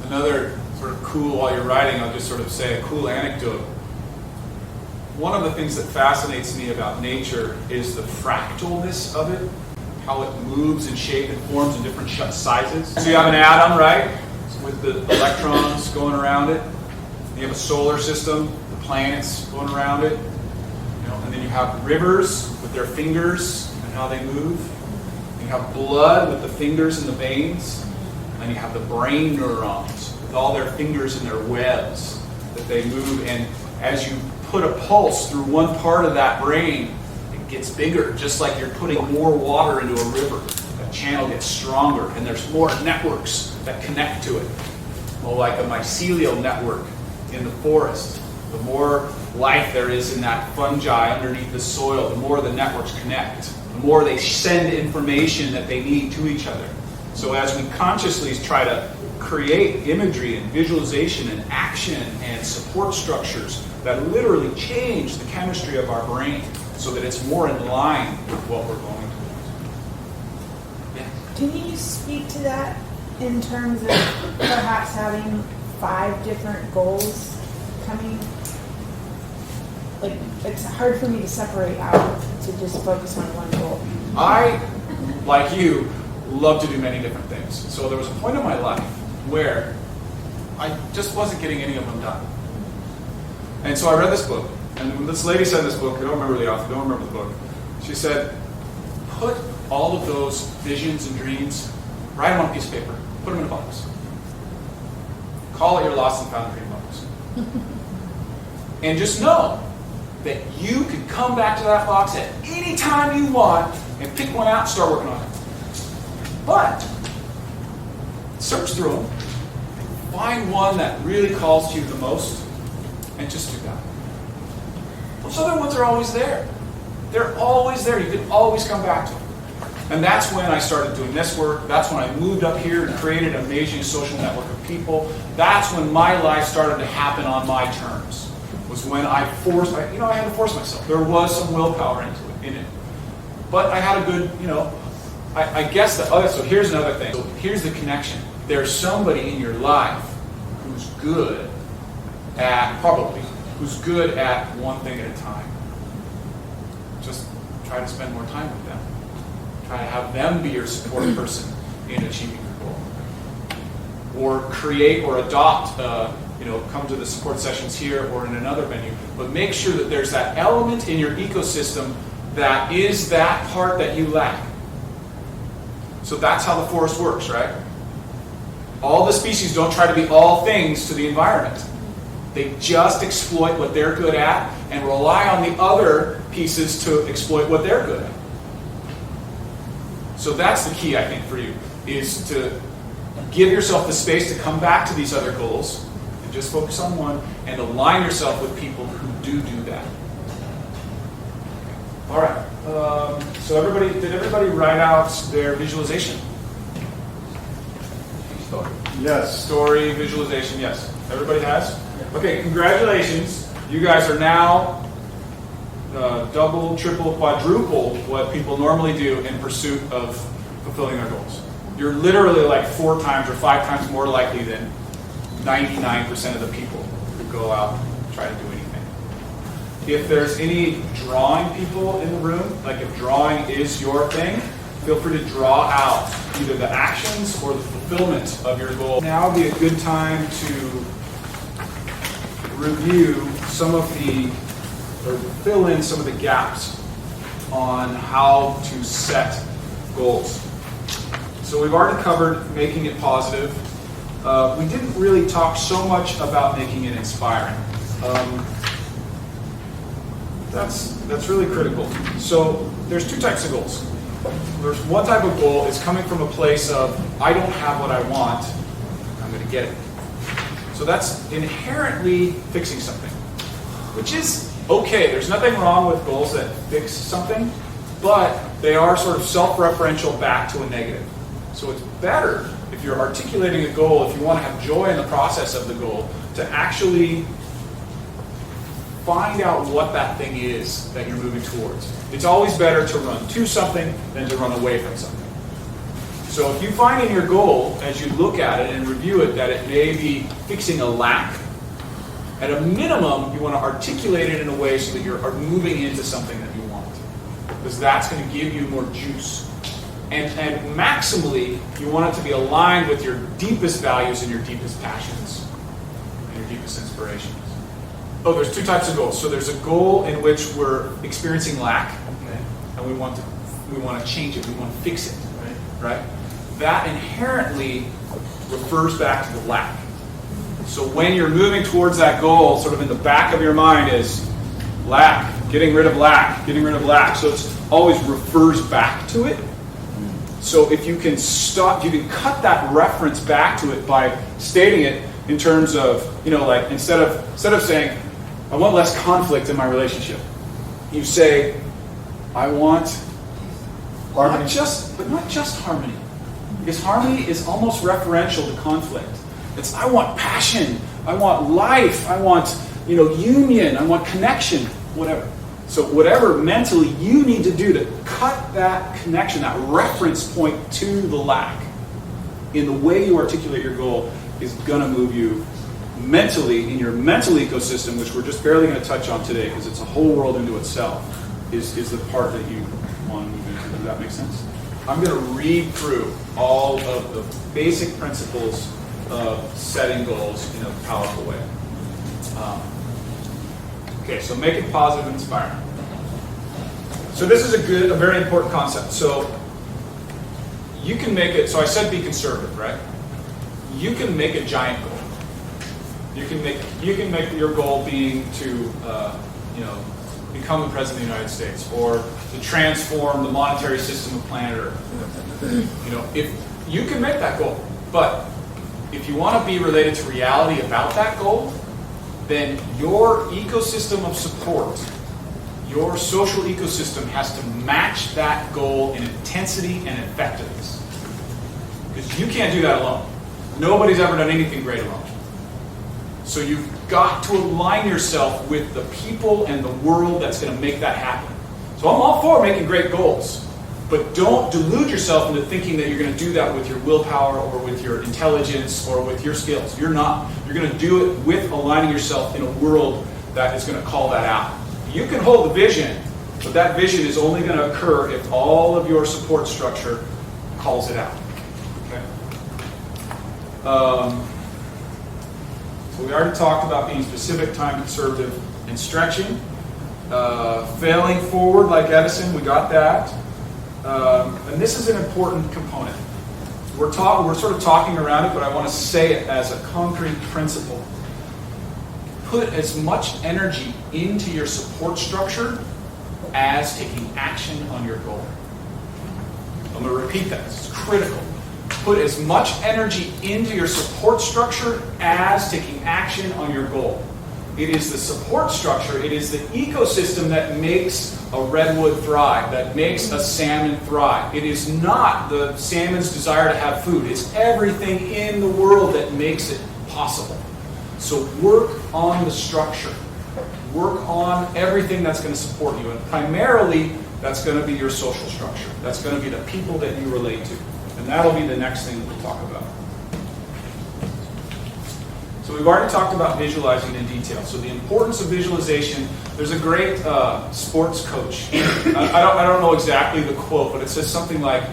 Another sort of cool, while you're writing, I'll just sort of say a cool anecdote. One of the things that fascinates me about nature is the fractalness of it. How it moves in shape and forms in different sizes. So you have an atom, right, with the electrons going around it. You have a solar system, the planets going around it. And then you have rivers with their fingers and how they move. You have blood with the fingers and the veins. And then you have the brain neurons with all their fingers and their webs that they move. And as you put a pulse through one part of that brain, gets bigger, just like you're putting more water into a river. That channel gets stronger, and there's more networks that connect to it. Well, like a mycelial network in the forest. The more life there is in that fungi underneath the soil, the more the networks connect. The more they send information that they need to each other. So as we consciously try to create imagery and visualization and action and support structures that literally change the chemistry of our brain, so that it's more in line with what we're going towards. Yeah. Can you speak to that in terms of perhaps having 5 different goals coming? Like, it's hard for me to separate out to just focus on one goal. I, like you, love to do many different things. So there was a point in my life where I just wasn't getting any of them done. And so I read this book. And this lady said in this book, I don't remember the author, don't remember the book. She said, put all of those visions and dreams, write them on a piece of paper, put them in a box. Call it your lost and found dream box. And just know that you can come back to that box at any time you want and pick one out and start working on it. But search through them, find one that really calls to you the most, and just do that. Those other ones are always there. They're always there. You can always come back to them. And that's when I started doing this work. That's when I moved up here and created an amazing social network of people. That's when my life started to happen on my terms. Was when I had to force myself. There was some willpower in it. But I had a good, I guess so here's another thing. So here's the connection. There's somebody in your life who's good at one thing at a time. Just try to spend more time with them. Try to have them be your support person in achieving your goal. Or create or adopt, come to the support sessions here or in another venue. But make sure that there's that element in your ecosystem that is that part that you lack. So that's how the forest works, right? All the species don't try to be all things to the environment. They just exploit what they're good at and rely on the other pieces to exploit what they're good at. So that's the key, I think, for you, is to give yourself the space to come back to these other goals and just focus on one and align yourself with people who do that. All right. So did everybody write out their visualization? Yes. Story, visualization, yes. Everybody has? Okay, congratulations. You guys are now double, triple, quadruple what people normally do in pursuit of fulfilling their goals. You're literally like 4 times or 5 times more likely than 99% of the people who go out and try to do anything. If there's any drawing people in the room, like if drawing is your thing, feel free to draw out either the actions or the fulfillment of your goal. Now would be a good time to review some of or fill in some of the gaps on how to set goals. So we've already covered making it positive. We didn't really talk so much about making it inspiring. That's really critical. So there's 2 types of goals. There's one type of goal is coming from a place of, I don't have what I want, I'm going to get it. So that's inherently fixing something, which is okay. There's nothing wrong with goals that fix something, but they are sort of self-referential back to a negative. So it's better if you're articulating a goal, if you want to have joy in the process of the goal, to actually find out what that thing is that you're moving towards. It's always better to run to something than to run away from something. So if you find in your goal, as you look at it and review it, that it may be fixing a lack, at a minimum, you want to articulate it in a way so that you're moving into something that you want. Because that's going to give you more juice. And maximally, you want it to be aligned with your deepest values and your deepest passions and your deepest inspirations. Oh, there's 2 types of goals. So there's a goal in which we're experiencing lack, okay, and we want to change it. We want to fix it, right? That inherently refers back to the lack. So when you're moving towards that goal, sort of in the back of your mind is lack, getting rid of lack, getting rid of lack. So it always refers back to it. So if you can stop, you can cut that reference back to it by stating it in terms of, like instead of saying, I want less conflict in my relationship, you say, I want harmony. Not just harmony. Because harmony is almost referential to conflict. It's I want passion, I want life, I want union, I want connection, whatever. So whatever mentally you need to do to cut that connection, that reference point to the lack, in the way you articulate your goal is going to move you mentally in your mental ecosystem, which we're just barely going to touch on today because it's a whole world into itself, is the part that you want to move into. Does that make sense? I'm going to read through all of the basic principles of setting goals in a powerful way. Okay, so make it positive and inspiring. So this is a very important concept. So you can make it, so I said be conservative, right? You can make a giant goal. You can make your goal being to become the president of the United States, or to transform the monetary system of planet Earth. If you can make that goal, but if you want to be related to reality about that goal, then your ecosystem of support, your social ecosystem has to match that goal in intensity and effectiveness. Because you can't do that alone. Nobody's ever done anything great alone. So you've got to align yourself with the people and the world that's going to make that happen. So I'm all for making great goals, but don't delude yourself into thinking that you're going to do that with your willpower or with your intelligence or with your skills. You're not. You're going to do it with aligning yourself in a world that is going to call that out. You can hold the vision, but that vision is only going to occur if all of your support structure calls it out. Okay? So we already talked about being specific, time conservative, and stretching. Failing forward like Edison, we got that. And this is an important component. We're sort of talking around it, but I want to say it as a concrete principle. put as much energy into your support structure as taking action on your goal. I'm going to repeat that. This is critical. Put as much energy into your support structure as taking action on your goal. It is the support structure, it is the ecosystem that makes a redwood thrive, that makes a salmon thrive. It is not the salmon's desire to have food. It's everything in the world that makes it possible. So work on the structure. Work on everything that's going to support you. And primarily, that's going to be your social structure. That's going to be the people that you relate to. And that'll be the next thing we'll talk about. So we've already talked about visualizing in detail. So the importance of visualization, there's a great sports coach. I don't know exactly the quote, but it says something like,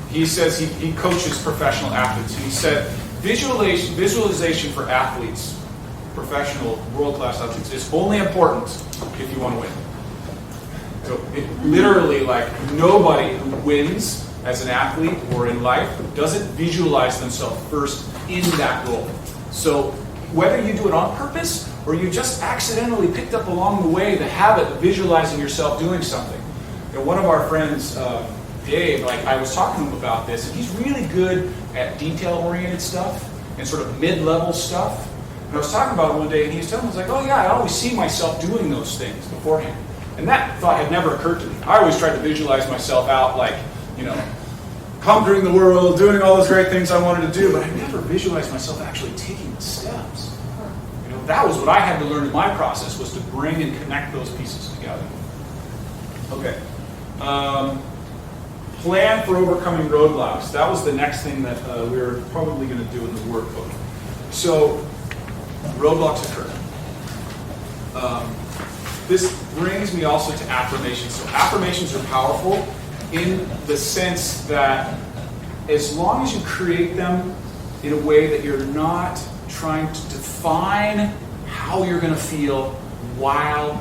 he says he coaches professional athletes. He said, visualization for athletes, professional, world-class athletes, is only important if you want to win. So it literally, like, nobody who wins as an athlete or in life doesn't visualize themselves first in that goal. So whether you do it on purpose or you just accidentally picked up along the way the habit of visualizing yourself doing something. You know, one of our friends, Dave, like, I was talking to him about this, and he's really good at detail-oriented stuff and sort of mid-level stuff. And I was talking about it one day, and he was telling me, like, oh yeah, I always see myself doing those things beforehand. And that thought had never occurred to me. I always tried to visualize myself out, like, you know, conquering the world, doing all those great things I wanted to do, but I never visualized myself actually taking the steps. You know, that was what I had to learn in my process, was to bring and connect those pieces together. Okay. Plan for overcoming roadblocks. That was the next thing that we were probably going to do in the workbook. So, roadblocks occur. This brings me also to affirmations. So affirmations are powerful in the sense that as long as you create them in a way that you're not trying to define how you're going to feel while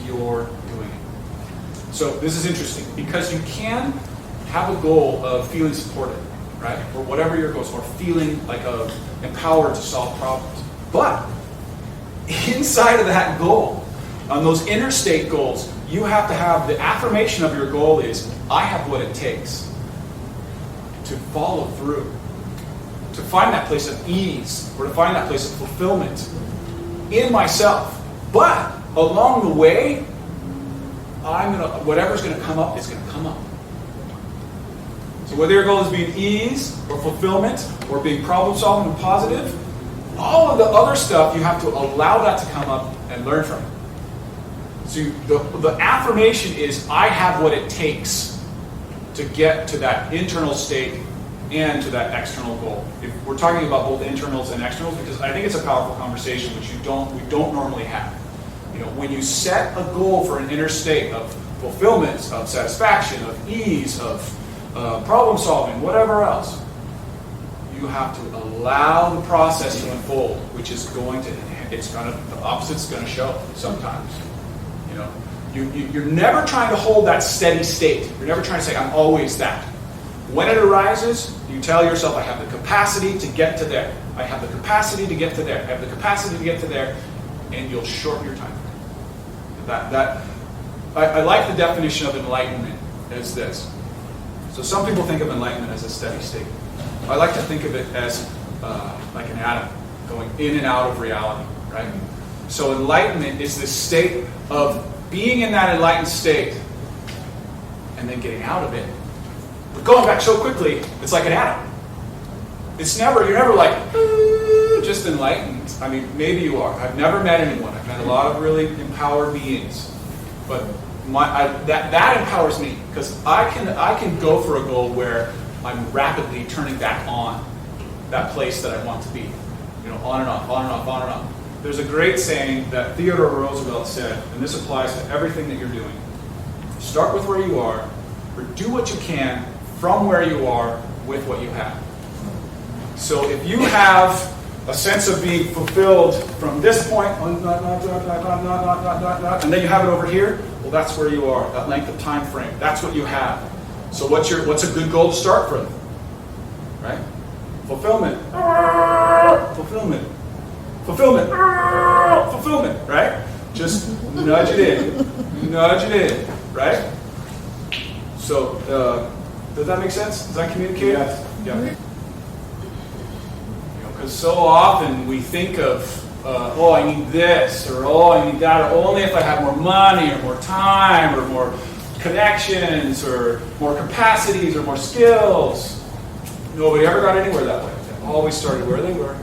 you're doing it. So this is interesting because you can have a goal of feeling supported, right? Or whatever your goals are, feeling like empowered to solve problems. But inside of that goal, on those interstate goals, you have to have the affirmation of your goal is, I have what it takes to follow through, to find that place of ease, or to find that place of fulfillment in myself. But along the way, whatever's going to come up is going to come up. So whether your goal is being ease, or fulfillment, or being problem solving and positive, all of the other stuff, you have to allow that to come up and learn from it. So the affirmation is, I have what it takes to get to that internal state and to that external goal. If we're talking about both internals and externals, because I think it's a powerful conversation which we don't normally have. You know, when you set a goal for an inner state of fulfillment, of satisfaction, of ease, of problem solving, whatever else, you have to allow the process to unfold, which is the opposite's going to show sometimes. You know, you're never trying to hold that steady state. You're never trying to say, I'm always that. When it arises, you tell yourself, I have the capacity to get to there. I have the capacity to get to there. I have the capacity to get to there, and you'll shorten your time. I like the definition of enlightenment as this. So some people think of enlightenment as a steady state. I like to think of it as like an atom going in and out of reality, right? So enlightenment is this state of being in that enlightened state and then getting out of it. But going back so quickly, it's like an atom. You're never like, just enlightened. I mean, maybe you are. I've never met anyone. I've met a lot of really empowered beings. But that empowers me because I can go for a goal where I'm rapidly turning back on that place that I want to be. You know, on and off, on and off, on and off. There's a great saying that Theodore Roosevelt said, and this applies to everything that you're doing. Start with where you are, or do what you can from where you are with what you have. So if you have a sense of being fulfilled from this point, and then you have it over here, well, that's where you are, that length of time frame. That's what you have. So what's a good goal to start from? Right? Fulfillment. Fulfillment. Fulfillment. Just nudge it in, right? So, does that make sense? Does that communicate? Yes. Yeah. Because so often we think of, oh, I need this, or oh, I need that, or only if I have more money, or more time, or more connections, or more capacities, or more skills. Nobody ever got anywhere that way. They always started where they were,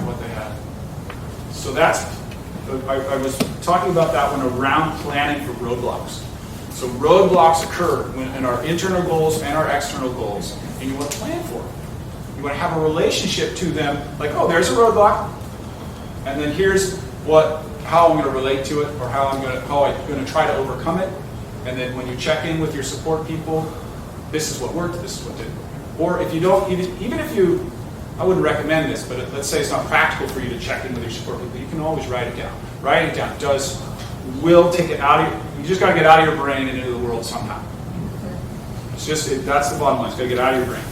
what they had. So that's, I was talking about that one around planning for roadblocks. So roadblocks occur in our internal goals and our external goals, and you want to plan for it. You want to have a relationship to them, like, oh, there's a roadblock, and then here's how I'm going to relate to it, or how I'm going to try to overcome it. And then when you check in with your support people, this is what worked, this is what didn't work. Or if you don't, even if you, I wouldn't recommend this, but let's say it's not practical for you to check in with your support people, you can always write it down. Writing it down will take it out of you just got to get out of your brain and into the world somehow. It's just, that's the bottom line, it's got to get out of your brain.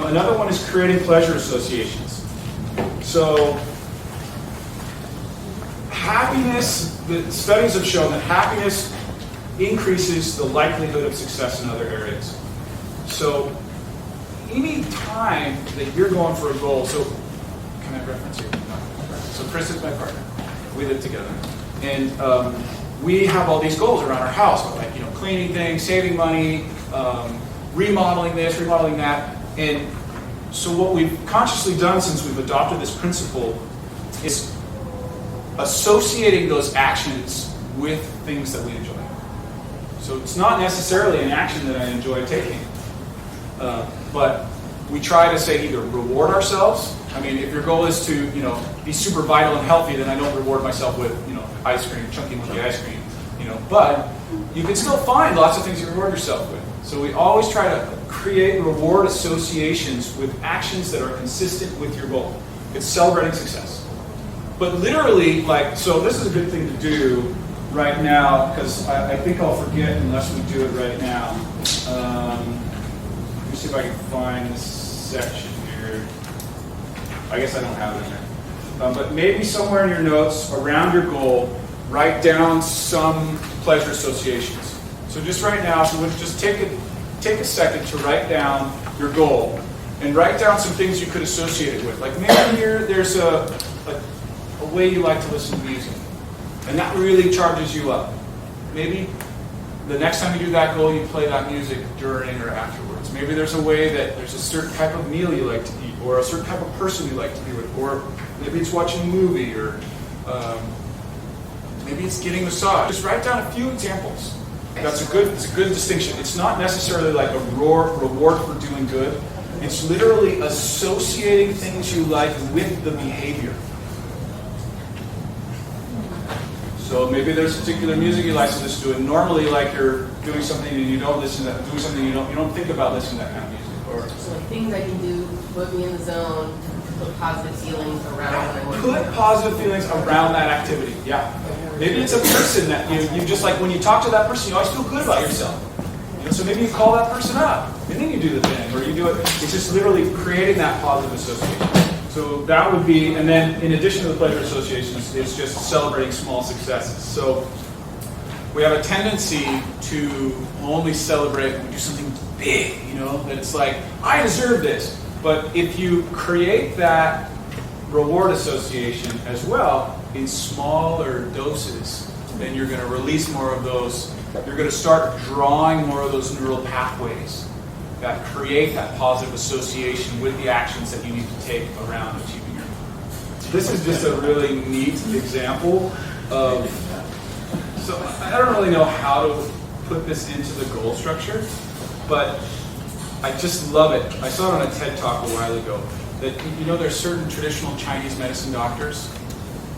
Another one is creating pleasure associations. So, happiness, the studies have shown that happiness increases the likelihood of success in other areas. So, any time that you're going for a goal, so, can I reference you? No. So Chris is my partner. We live together. And we have all these goals around our house, like, cleaning things, saving money, remodeling this, remodeling that. And so what we've consciously done since we've adopted this principle is associating those actions with things that we enjoy. So it's not necessarily an action that I enjoy taking, but we try to say either reward ourselves. I mean, if your goal is to, be super vital and healthy, then I don't reward myself with, ice cream, chunky monkey ice cream, But you can still find lots of things you reward yourself with. So we always try to create reward associations with actions that are consistent with your goal. It's celebrating success. But literally, so this is a good thing to do right now, because I think I'll forget unless we do it right now. Let me see if I can find this section here. I guess I don't have it in there. But maybe somewhere in your notes, around your goal, write down some pleasure associations. So just right now, if you would just take a second to write down your goal, and write down some things you could associate it with. Like maybe there's a way you like to listen to music, and that really charges you up. Maybe the next time you do that goal, you play that music during or afterwards. Maybe there's a way that there's a certain type of meal you like to eat, or a certain type of person you like to be with, or maybe it's watching a movie, or maybe it's getting a massage. Just write down a few examples. It's a good distinction. It's not necessarily like a reward for doing good. It's literally associating things you like with the behavior. So maybe there's particular music you like to listen to, and normally, like, you're doing something and you don't listen to that, doing something you don't think about listening to that kind of music. Or so like things I can do to put me in the zone, to put positive feelings around what I'm put positive feelings around that activity. Yeah. Maybe it's a person that you just like, when you talk to that person, you always feel good about yourself. So maybe you call that person up, and then you do the thing, or you do it. It's just literally creating that positive association. So that would be, and then in addition to the pleasure associations, it's just celebrating small successes. So we have a tendency to only celebrate when we do something big, that it's like, I deserve this. But if you create that reward association as well in smaller doses, then you're going to release more of those. You're going to start drawing more of those neural pathways that create that positive association with the actions that you need to take around achieving your goal. This is just a really neat example of, so I don't really know how to put this into the goal structure, but I just love it. I saw it on a TED Talk a while ago, that there's certain traditional Chinese medicine doctors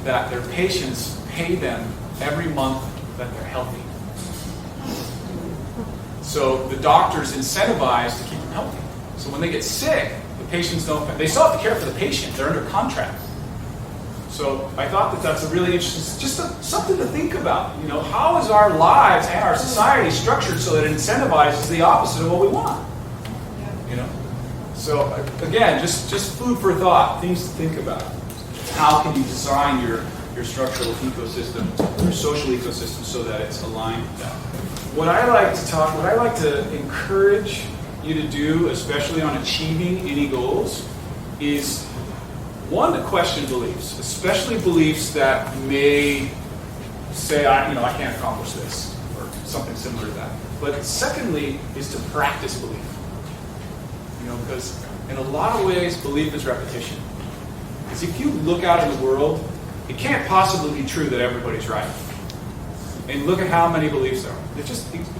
that their patients pay them every month that they're healthy. So the doctor's incentivized to keep them healthy. So when they get sick, the patients they still have to care for the patient. They're under contract. So I thought that that's a really interesting, something to think about. How is our lives and our society structured so that it incentivizes the opposite of what we want? So again, just food for thought, things to think about. how can you design your structural ecosystem, your social ecosystem, so that it's aligned with that. What I like to encourage you to do, especially on achieving any goals, is one, to question beliefs, especially beliefs that may say, I can't accomplish this, or something similar to that. But secondly, is to practice belief. Because in a lot of ways, belief is repetition. Because if you look out in the world, it can't possibly be true that everybody's right. And look at how many beliefs there are. It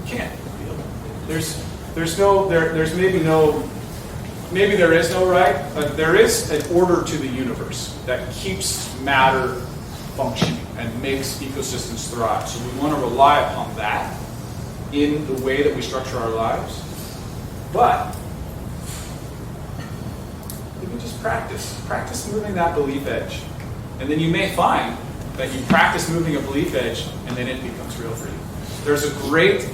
can't. There's maybe there is no right, but there is an order to the universe that keeps matter functioning and makes ecosystems thrive. So we want to rely upon that in the way that we structure our lives. But you can just practice moving that belief edge. And then you may find that you practice moving a belief edge, and then it becomes real for you. There's a great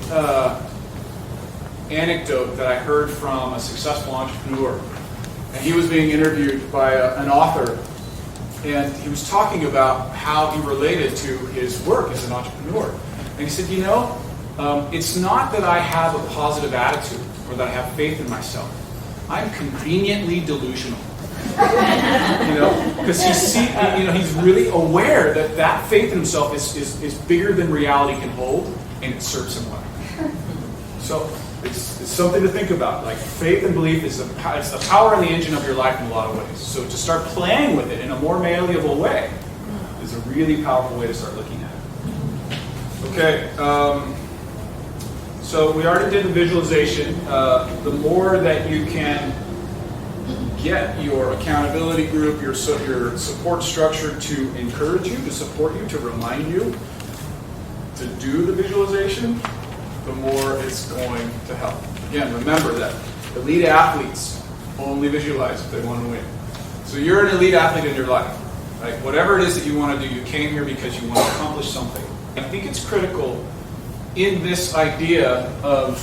anecdote that I heard from a successful entrepreneur. And he was being interviewed by an author, and he was talking about how he related to his work as an entrepreneur. And he said, it's not that I have a positive attitude or that I have faith in myself. I'm conveniently delusional. Because he's really aware that faith in himself is bigger than reality can hold, and it serves him well. So it's something to think about. Like, faith and belief it's the power and the engine of your life in a lot of ways. So to start playing with it in a more malleable way is a really powerful way to start looking at it. Okay. So we already did the visualization. The more that you can get your accountability group, your support structure to encourage you, to support you, to remind you to do the visualization, the more it's going to help. Again, remember that elite athletes only visualize if they want to win. So you're an elite athlete in your life. Right? Whatever it is that you want to do, you came here because you want to accomplish something. I think it's critical in this idea of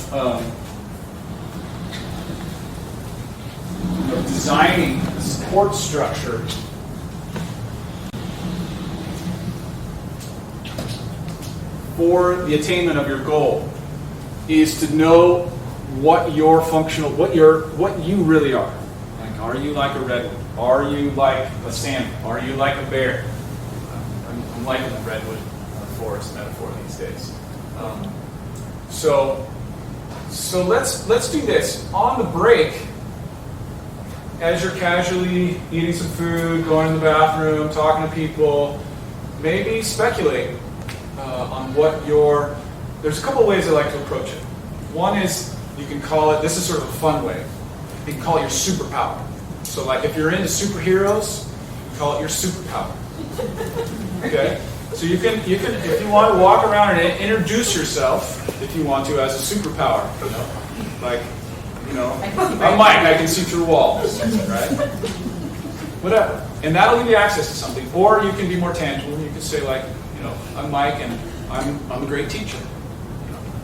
designing the support structure for the attainment of your goal is to know what your what you really are. Like, are you like a redwood? Are you like a salmon? Are you like a bear? I'm liking the redwood forest metaphor these days. So let's do this on the break. As you're casually eating some food, going to the bathroom, talking to people, maybe speculate on what there's a couple ways I like to approach it. One is, you can call it, this is sort of a fun way, you can call it your superpower. So like if you're into superheroes, you can call it your superpower. Okay? So you can if you want to walk around and introduce yourself, if you want to, as a superpower. Like, I'm Mike, I can see through walls, right? Whatever. And that'll give you access to something. Or you can be more tangible. You can say, like, I'm Mike and I'm a great teacher.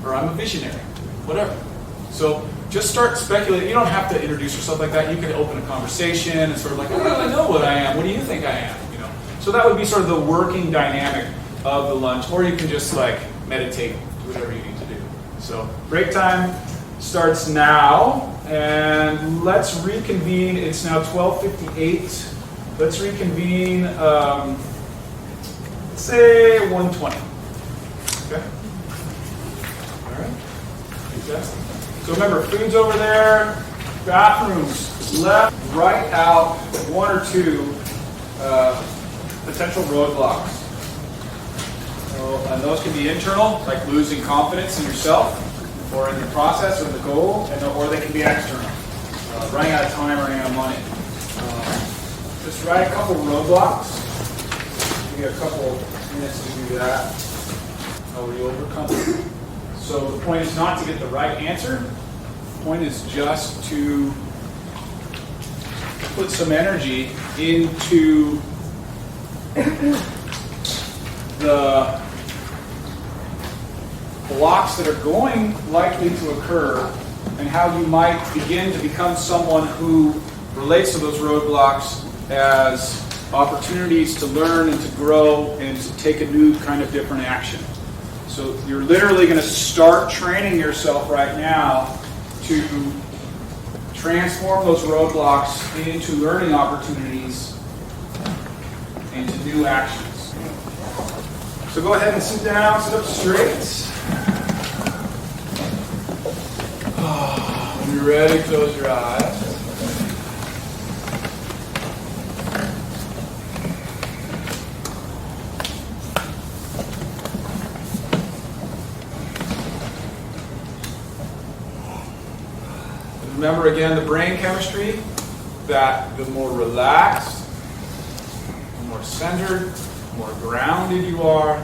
Or I'm a visionary. Whatever. So just start speculating. You don't have to introduce yourself like that. You can open a conversation and sort of like, I know what I am. What do you think I am? So that would be sort of the working dynamic of the lunch. Or you can just like meditate, do whatever you need to do. So break time starts now, and let's reconvene. It's now 12:58. Let's reconvene, let's say 1:20. Okay? All right. Fantastic. So remember, food's over there, bathrooms left, right out, one or two potential roadblocks. So, and those can be internal, like losing confidence in yourself, or in the process or the goal, or they can be external. Running out of time, running out of money. Just write a couple roadblocks. Give you a couple minutes to do that. How will you overcome it? So the point is not to get the right answer. The point is just to put some energy into the blocks that are likely to occur, and how you might begin to become someone who relates to those roadblocks as opportunities to learn and to grow and to take a new kind of different action. So you're literally going to start training yourself right now to transform those roadblocks into learning opportunities, into new actions. So go ahead and sit down, sit up straight. When you're ready, close your eyes. Remember again the brain chemistry, that the more relaxed, the more centered, the more grounded you are,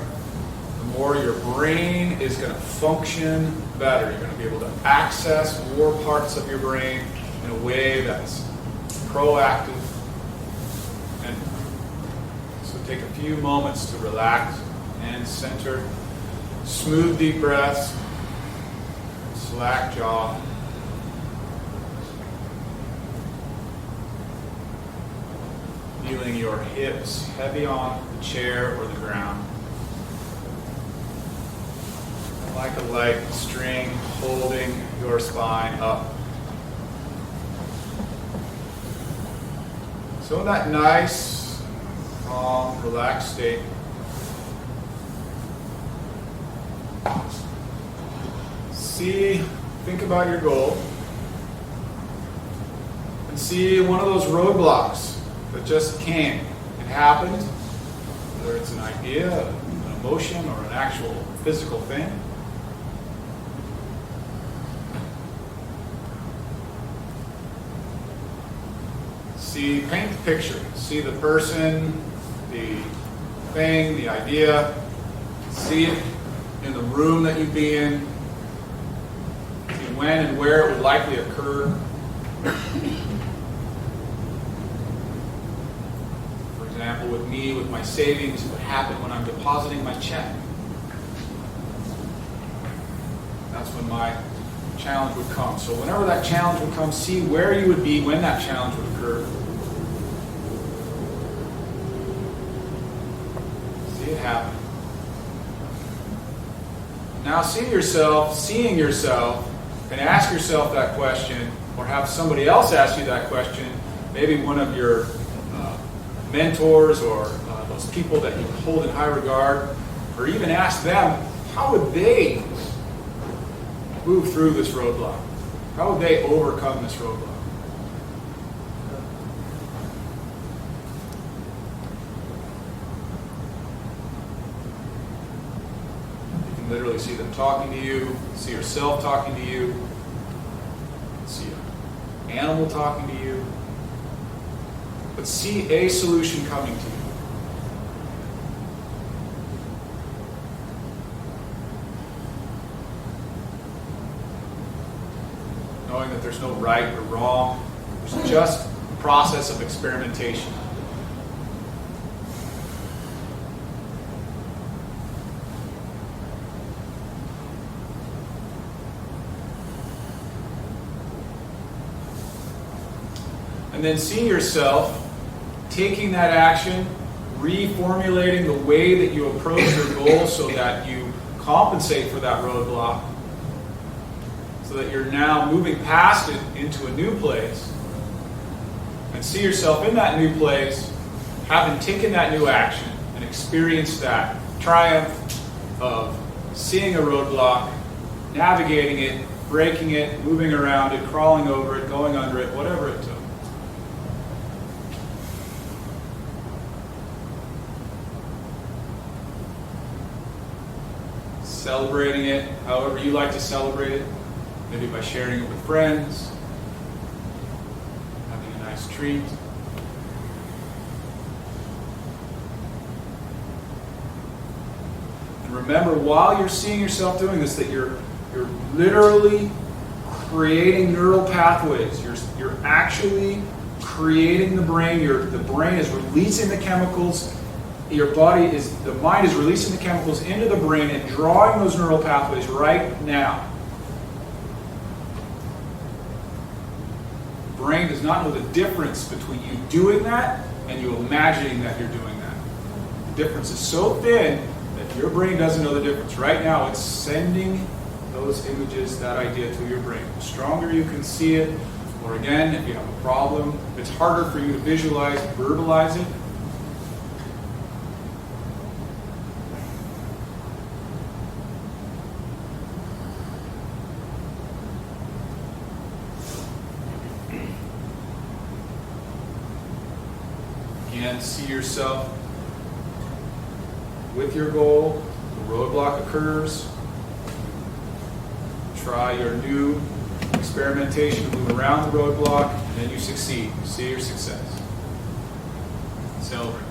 the more your brain is going to function better. You're going to be able to access more parts of your brain in a way that's proactive. And so take a few moments to relax and center. Smooth deep breaths, slack jaw. Feeling your hips heavy on the chair or the ground. Like a light string holding your spine up. So in that nice, calm, relaxed state, think about your goal, and see one of those roadblocks that just came. It happened, whether it's an idea, an emotion, or an actual physical thing. Paint the picture. See the person, the thing, the idea. See it in the room that you'd be in. See when and where it would likely occur. For example, with me, with my savings, what happened when I'm depositing my check. That's when my challenge would come. So whenever that challenge would come, see where you would be when that challenge would occur. See it happen. Now seeing yourself, and ask yourself that question, or have somebody else ask you that question, maybe one of your mentors or those people that you hold in high regard, or even ask them, how would they move through this roadblock? How would they overcome this roadblock? You can literally see them talking to you, see yourself talking to you, see an animal talking to you, but see a solution coming to you. Knowing that there's no right or wrong, there's just a process of experimentation. And then see yourself taking that action, reformulating the way that you approach your goal so that you compensate for that roadblock, so that you're now moving past it into a new place, and see yourself in that new place, having taken that new action and experienced that triumph of seeing a roadblock, navigating it, breaking it, moving around it, crawling over it, going under it, whatever it took. Celebrating it however you like to celebrate it. Maybe by sharing it with friends, having a nice treat. And remember, while you're seeing yourself doing this, that you're literally creating neural pathways. You're actually creating the brain. The brain is releasing the chemicals. The mind is releasing the chemicals into the brain and drawing those neural pathways right now. The brain does not know the difference between you doing that and you imagining that you're doing that. The difference is so thin that your brain doesn't know the difference. Right now, it's sending those images, that idea to your brain. The stronger you can see it, or again, if you have a problem, if it's harder for you to visualize, verbalize it. Again, see yourself with your goal. The roadblock occurs. Try your new experimentation to move around the roadblock, and then you succeed. You see your success. Celebrate.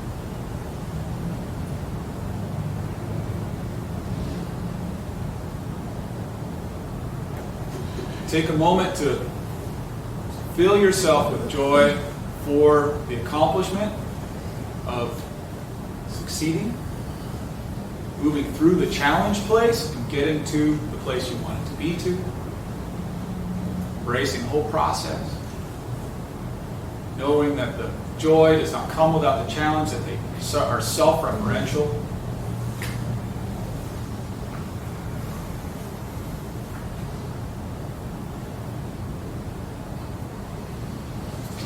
Take a moment to fill yourself with joy for the accomplishment of succeeding, moving through the challenge place and getting to the place you want it to be to, embracing the whole process, knowing that the joy does not come without the challenge, that they are self-referential.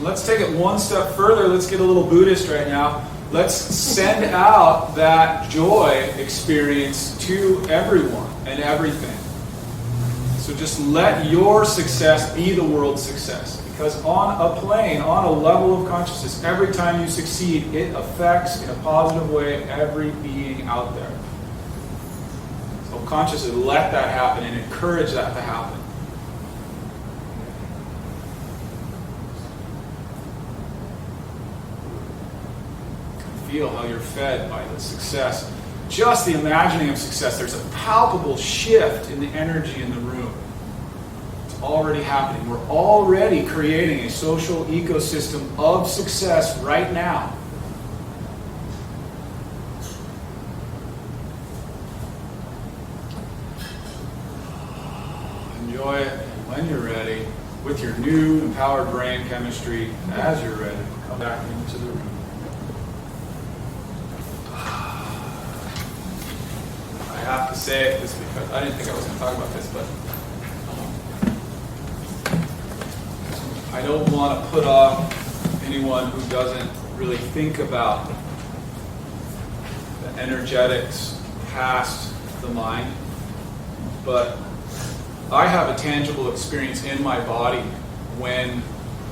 Let's take it one step further. Let's get a little Buddhist right now. Let's send out that joy experience to everyone and everything. So just let your success be the world's success. Because on a plane, on a level of consciousness, every time you succeed, it affects in a positive way every being out there. So consciously let that happen and encourage that to happen. Feel how you're fed by the success. Just the imagining of success, there's a palpable shift in the energy in the room. It's already happening. We're already creating a social ecosystem of success right now. Enjoy it when you're ready with your new empowered brain chemistry. As you're ready, come back into the room. I have to say it just because I didn't think I was going to talk about this, but I don't want to put off anyone who doesn't really think about the energetics past the mind. But I have a tangible experience in my body when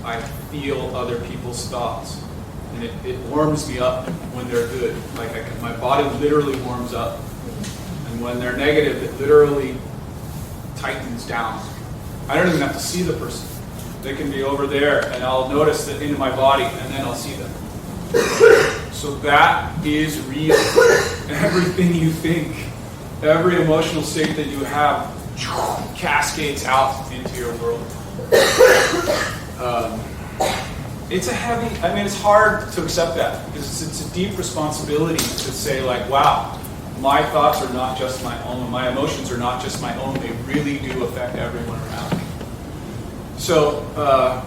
I feel other people's thoughts. And it warms me up when they're good. Like my body literally warms up. And when they're negative, it literally tightens down. I don't even have to see the person. They can be over there, and I'll notice that in my body, and then I'll see them. So that is real. Everything you think, every emotional state that you have, cascades out into your world. It's a heavy, it's hard to accept that, because it's a deep responsibility to say, like, wow, my thoughts are not just my own, my emotions are not just my own, they really do affect everyone around me. So, the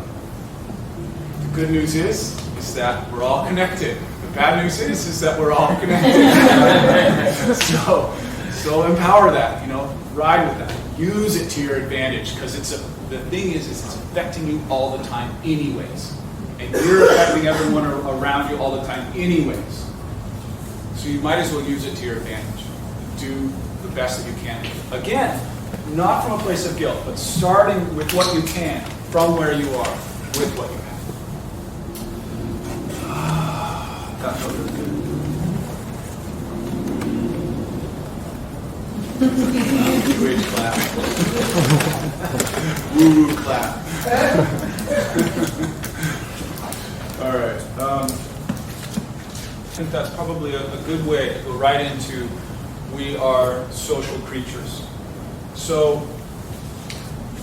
good news is that we're all connected. The bad news is that we're all connected. So empower that, ride with that. Use it to your advantage, because the thing is it's affecting you all the time anyways. And you're affecting everyone around you all the time anyways. So you might as well use it to your advantage. Do the best that you can. Again, not from a place of guilt, but starting with what you can, from where you are, with what you have. That felt really good. New age clap. Woo-woo clap. All right. I think that's probably a good way to go right into we are social creatures. So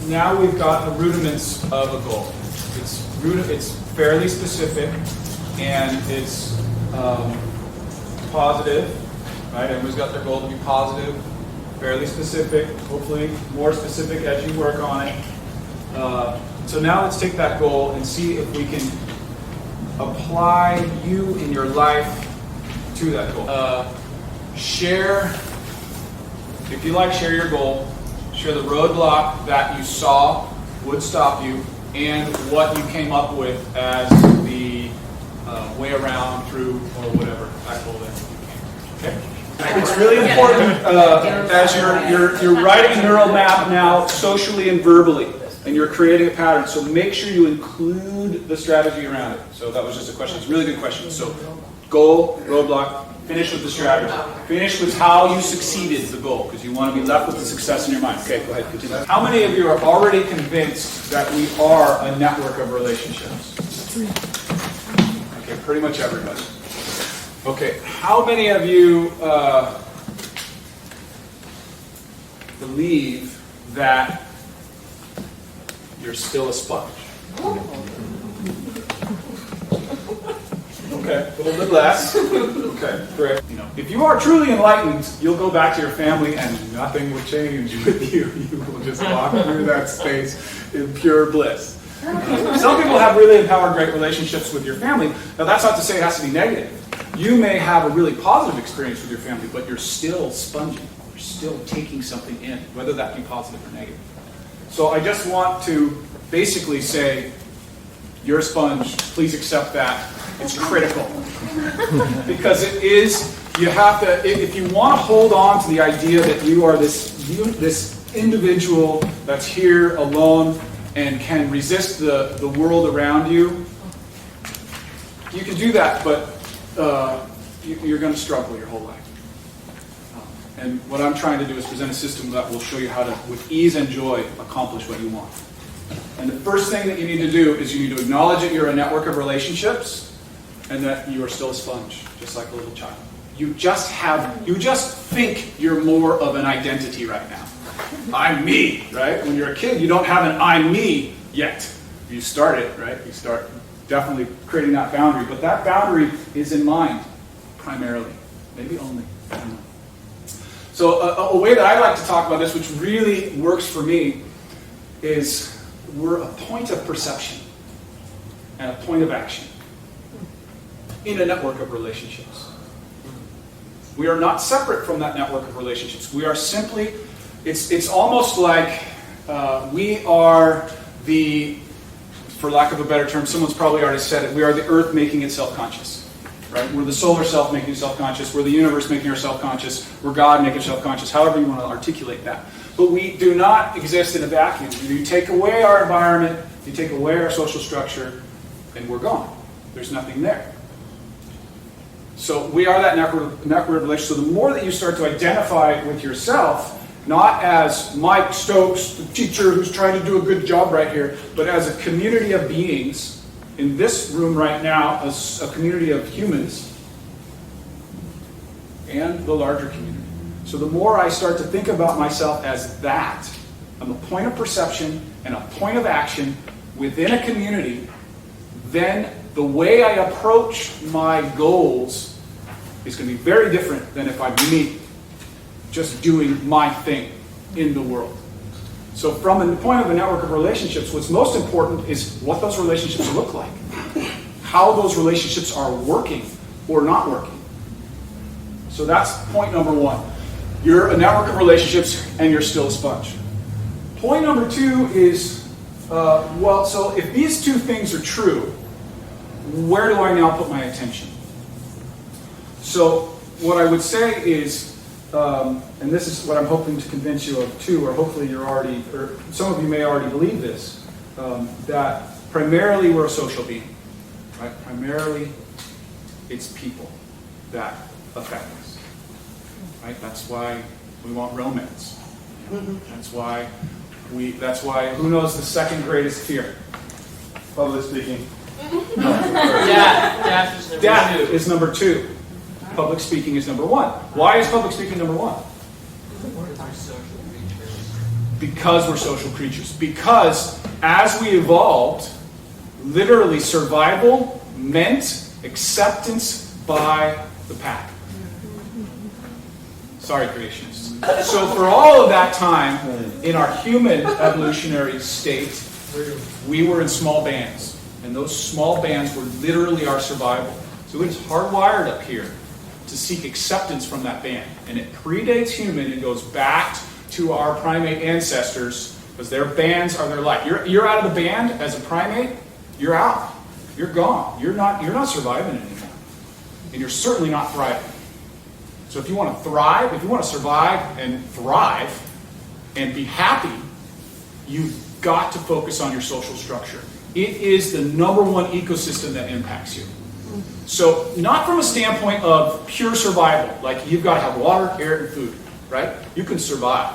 now we've got the rudiments of a goal. It's fairly specific and it's positive, right? Everyone's got their goal to be positive, fairly specific, hopefully more specific as you work on it. So now let's take that goal and see if we can apply you in your life to that goal. Share, if you like, share your goal. Share the roadblock that you saw would stop you and what you came up with as the way around, through, or whatever that goal that you came. Okay? It's really important as you're writing a neural map now, socially and verbally, and you're creating a pattern. So make sure you include the strategy around it. So that was just a question. It's a really good question. So goal, roadblock, finish with the strategy. Finish with how you succeeded the goal, because you want to be left with the success in your mind. Okay, go ahead, continue. How many of you are already convinced that we are a network of relationships? Okay, pretty much everybody. Okay, how many of you believe that you're still a sponge? Okay, a little bit less. Okay, great. You know, if you are truly enlightened, you'll go back to your family and nothing will change with you. You will just walk through that space in pure bliss. Some people have really empowered great relationships with your family. Now, that's not to say it has to be negative. You may have a really positive experience with your family, but you're still sponging. You're still taking something in, whether that be positive or negative. So I just want to basically say, you're a sponge. Please accept that. It's critical. Because it is, you have to, if you want to hold on to the idea that you are this individual that's here alone and can resist the world around you, you can do that, but you're going to struggle your whole life. And what I'm trying to do is present a system that will show you how to, with ease and joy, accomplish what you want. And the first thing that you need to do is you need to acknowledge that you're a network of relationships and that you are still a sponge, just like a little child. You just think you're more of an identity right now. I'm me, right? When you're a kid, you don't have an I'm me yet. You start it, right? You start definitely creating that boundary, but that boundary is in mind, primarily. Maybe only, I don't know. So a way that I like to talk about this, which really works for me, is we're a point of perception and a point of action in a network of relationships. We are not separate from that network of relationships. We are simply, it's almost like we are the, for lack of a better term, someone's probably already said it, we are the earth making itself conscious. Right? We're the solar self making itself conscious. We're the universe making ourselves conscious. We're God making itself conscious, however you want to articulate that. But we do not exist in a vacuum. You take away our environment, you take away our social structure, and we're gone. There's nothing there. So we are that network of relationship. So the more that you start to identify with yourself, not as Mike Stokes, the teacher who's trying to do a good job right here, but as a community of beings, in this room right now, as a community of humans, and the larger community. So the more I start to think about myself as that, I'm a point of perception and a point of action within a community, then the way I approach my goals is going to be very different than if I'm me, just doing my thing in the world. So from the point of a network of relationships, what's most important is what those relationships look like. How those relationships are working or not working. So that's point number one. You're a network of relationships and you're still a sponge. Point number two is, so if these two things are true, where do I now put my attention? So what I would say is, and this is what I'm hoping to convince you of too, or hopefully you're already, or some of you may already believe this, that primarily we're a social being, right? Primarily it's people that affect us, right? That's why we want romance. That's why who knows the second greatest fear? Public speaking. Death is number two. Public speaking is number one. Why is public speaking number one? Because we're social creatures. Because as we evolved, literally survival meant acceptance by the pack. Sorry, creationists. So for all of that time, in our human evolutionary state, we were in small bands. And those small bands were literally our survival. So it is hardwired up here to seek acceptance from that band. And it predates human and goes back to our primate ancestors because their bands are their life. You're out of the band as a primate, you're out. You're gone. You're not surviving anymore. And you're certainly not thriving. So if you want to thrive, if you want to survive and thrive and be happy, you've got to focus on your social structure. It is the #1 ecosystem that impacts you. So not from a standpoint of pure survival, like you've got to have water, air, and food, right? You can survive.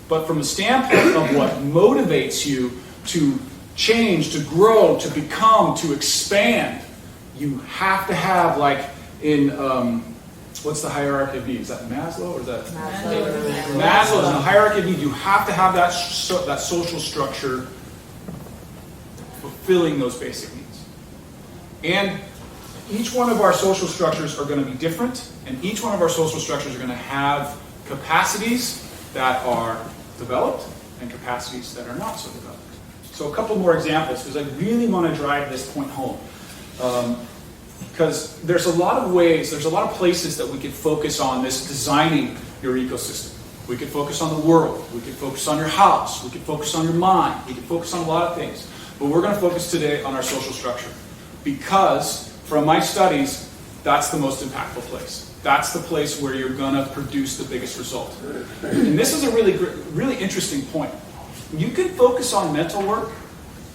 But from a standpoint of what motivates you to change, to grow, to become, to expand, you have to have, like in, what's the hierarchy of needs? Is that Maslow or is that? Maslow is in the hierarchy of needs. You have to have that social structure fulfilling those basic needs. And each one of our social structures are going to be different, and each one of our social structures are going to have capacities that are developed and capacities that are not so developed. So a couple more examples, because I really want to drive this point home. Because there's a lot of ways, there's a lot of places that we could focus on this designing your ecosystem. We could focus on the world. We could focus on your house. We could focus on your mind. We could focus on a lot of things. But we're going to focus today on our social structure. Because from my studies, that's the most impactful place. That's the place where you're going to produce the biggest result. And this is a really interesting point. You can focus on mental work,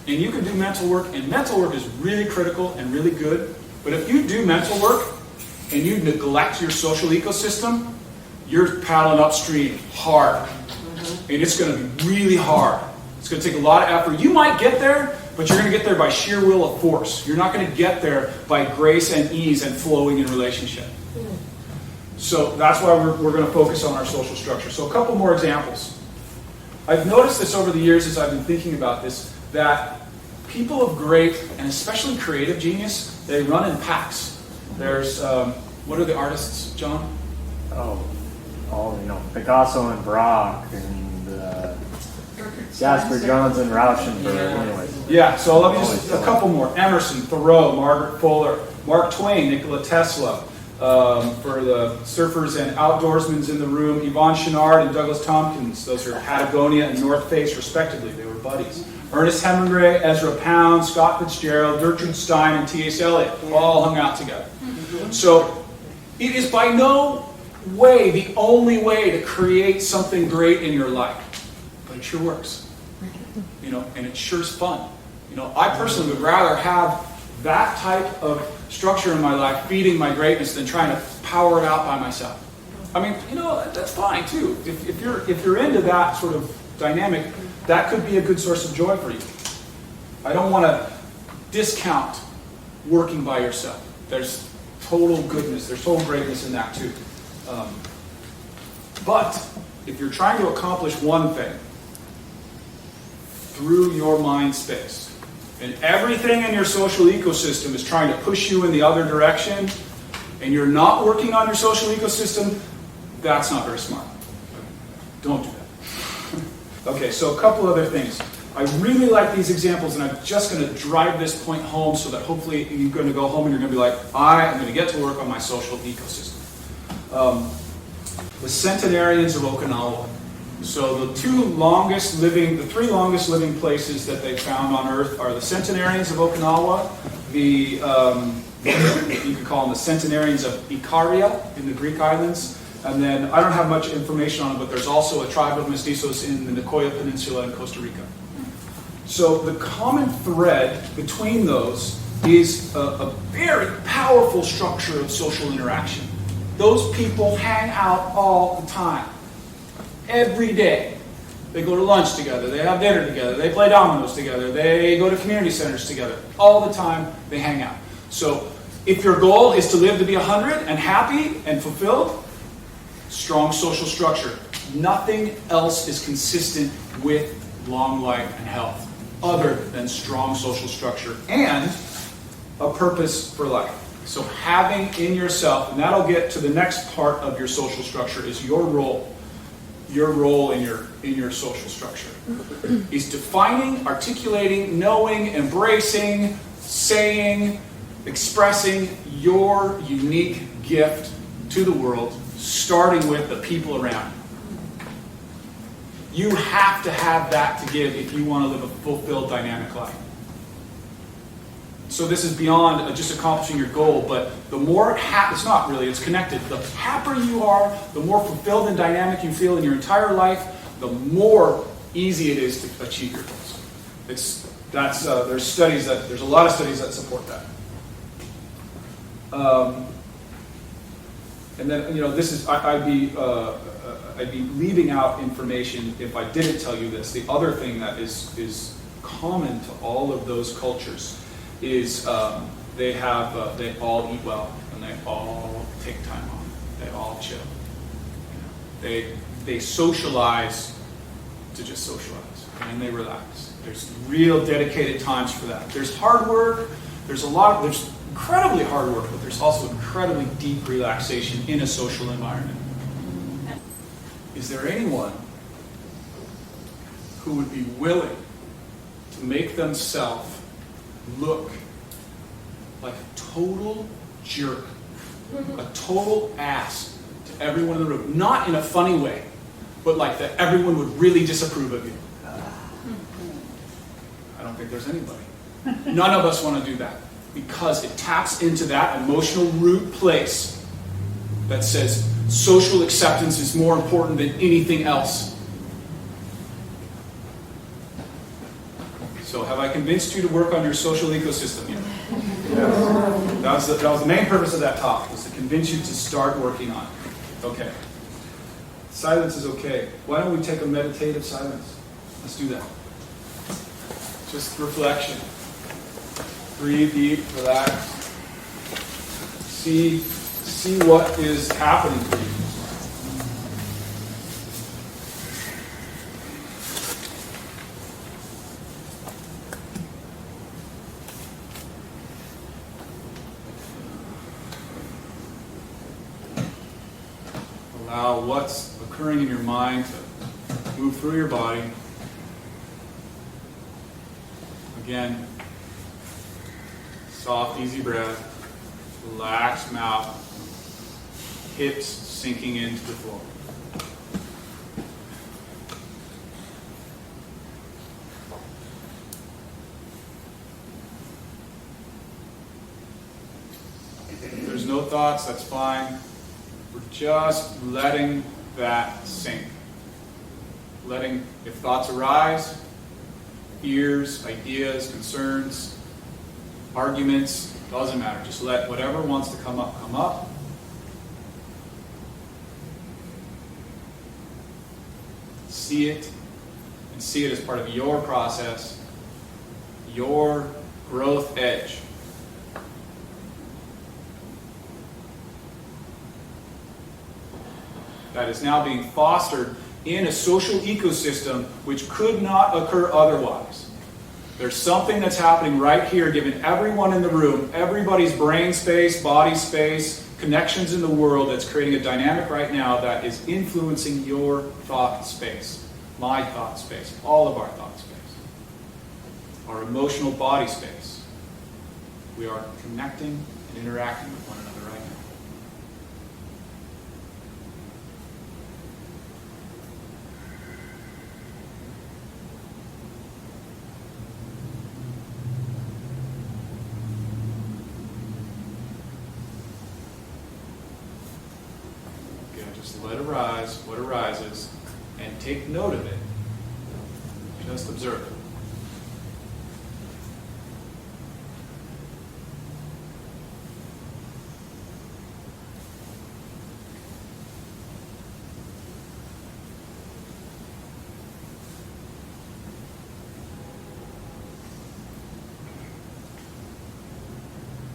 and you can do mental work, and mental work is really critical and really good. But if you do mental work and you neglect your social ecosystem, you're paddling upstream hard. And it's going to be really hard. It's going to take a lot of effort. You might get there, but you're going to get there by sheer will of force. You're not going to get there by grace and ease and flowing in relationship. So that's why we're going to focus on our social structure. So a couple more examples. I've noticed this over the years as I've been thinking about this, that people of great, and especially creative genius, they run in packs. There's, what are the artists, John? Picasso and Braque and Jasper Johns and Rauschenberg. Anyways. Yeah, so let me just, a couple more. Emerson, Thoreau, Margaret Fuller, Mark Twain, Nikola Tesla. For the surfers and outdoorsmen in the room, Yvon Chouinard and Douglas Tompkins. Those are Patagonia and North Face, respectively. They were buddies. Ernest Hemingway, Ezra Pound, Scott Fitzgerald, Gertrude Stein, and T.S. Eliot all hung out together. So it is by no way the only way to create something great in your life, but it sure works. And it sure is fun. I personally would rather have that type of structure in my life feeding my greatness than trying to power it out by myself. I mean, that's fine too. If you're into that sort of dynamic, that could be a good source of joy for you. I don't want to discount working by yourself. There's total goodness, there's total greatness in that too. But if you're trying to accomplish one thing through your mind space, and everything in your social ecosystem is trying to push you in the other direction, and you're not working on your social ecosystem, that's not very smart. Don't do that. Okay, so a couple other things. I really like these examples, and I'm just going to drive this point home so that hopefully you're going to go home and you're going to be like, I am going to get to work on my social ecosystem. The centenarians of Okinawa. So the three longest living places that they found on Earth are the centenarians of Okinawa, you could call them the centenarians of Ikaria in the Greek islands, and then I don't have much information on it, but there's also a tribe of mestizos in the Nicoya Peninsula in Costa Rica. So the common thread between those is a very powerful structure of social interaction. Those people hang out all the time. Every day. They go to lunch together, they have dinner together, they play dominoes together, they go to community centers together. All the time they hang out. So if your goal is to live to be 100 and happy and fulfilled, strong social structure. Nothing else is consistent with long life and health other than strong social structure and a purpose for life. So having in yourself, and that'll get to the next part of your social structure, is your role. Your role in your social structure is defining, articulating, knowing, embracing, saying, expressing your unique gift to the world, starting with the people around you. You have to have that to give if you want to live a fulfilled, dynamic life. So this is beyond just accomplishing your goal, but the more it's not really, it's connected. The happier you are, the more fulfilled and dynamic you feel in your entire life, the more easy it is to achieve your goals. There's a lot of studies that support that. And then, this is, I'd be leaving out information if I didn't tell you this. The other thing that is common to all of those cultures is they all eat well and they all take time off. They all chill. They socialize to just socialize, and they relax. There's real dedicated times for that. There's hard work. There's incredibly hard work, but there's also incredibly deep relaxation in a social environment. Is there anyone who would be willing to make themselves look like a total jerk, a total ass to everyone in the room? Not in a funny way, but like that everyone would really disapprove of you. I don't think there's anybody. None of us want to do that because it taps into that emotional root place that says social acceptance is more important than anything else. So have I convinced you to work on your social ecosystem yet? Yes. That was the main purpose of that talk, was to convince you to start working on it. Okay. Silence is okay. Why don't we take a meditative silence? Let's do that. Just reflection. Breathe deep, relax. See what is happening for you. Allow what's occurring in your mind to move through your body. Again, soft, easy breath, relaxed mouth, hips sinking into the floor. If there's no thoughts, that's fine. We're just letting that sink. Letting, if thoughts arise, fears, ideas, concerns, arguments, doesn't matter. Just let whatever wants to come up, come up. See it, and see it as part of your process, your growth edge. That is now being fostered in a social ecosystem which could not occur otherwise. There's something that's happening right here, given everyone in the room, everybody's brain space, body space, connections in the world, that's creating a dynamic right now that is influencing your thought space, my thought space, all of our thought space, our emotional body space. We are connecting and interacting with one another right now. Just let arise what arises and take note of it. Just observe it.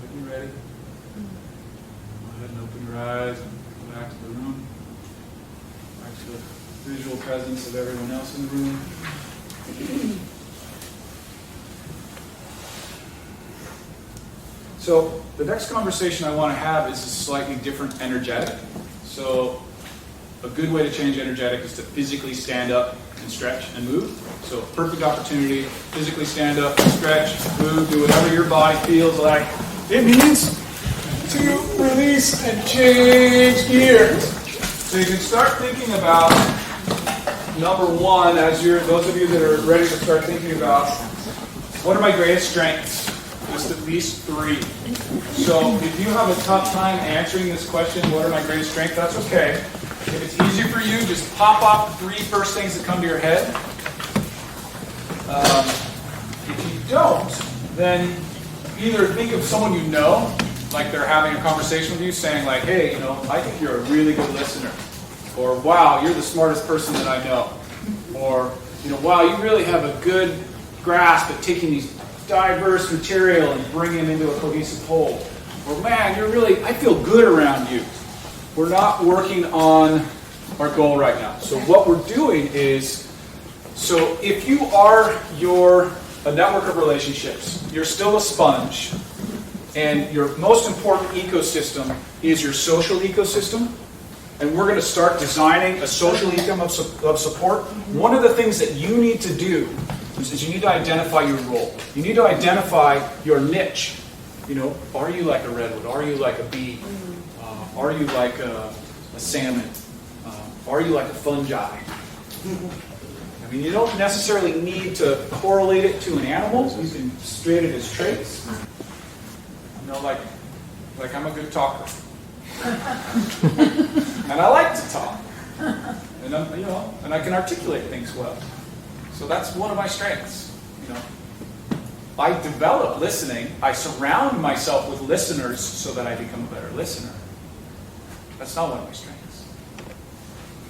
Are you ready? Go ahead and open your eyes and go back to the room. Back to the visual presence of everyone else in the room. So the next conversation I want to have is a slightly different energetic. So a good way to change energetic is to physically stand up and stretch and move. So perfect opportunity, physically stand up, stretch, move, do whatever your body feels like it needs to release and change gears. So you can start thinking about number one, as those of you that are ready to start thinking about, what are my greatest strengths? Just at least 3. So if you have a tough time answering this question, what are my greatest strengths? That's okay. If it's easier for you, just pop off the 3 first things that come to your head. If you don't, then either think of someone you know, like they're having a conversation with you, saying like, hey, I think you're a really good listener. Or, wow, you're the smartest person that I know. Or, wow, you really have a good grasp at taking these diverse material and bringing them into a cohesive whole. Or, man, I feel good around you. We're not working on our goal right now. So what we're doing is, so if you are a network of relationships, you're still a sponge, and your most important ecosystem is your social ecosystem, and we're going to start designing a social ecosystem of support. One of the things that you need to do is you need to identify your role. You need to identify your niche. Are you like a redwood? Are you like a bee? Are you like a salmon? Are you like a fungi? You don't necessarily need to correlate it to an animal. You can state it as traits. Like I'm a good talker. And I like to talk. And and I can articulate things well. So that's one of my strengths. I develop listening. I surround myself with listeners so that I become a better listener. That's not one of my strengths.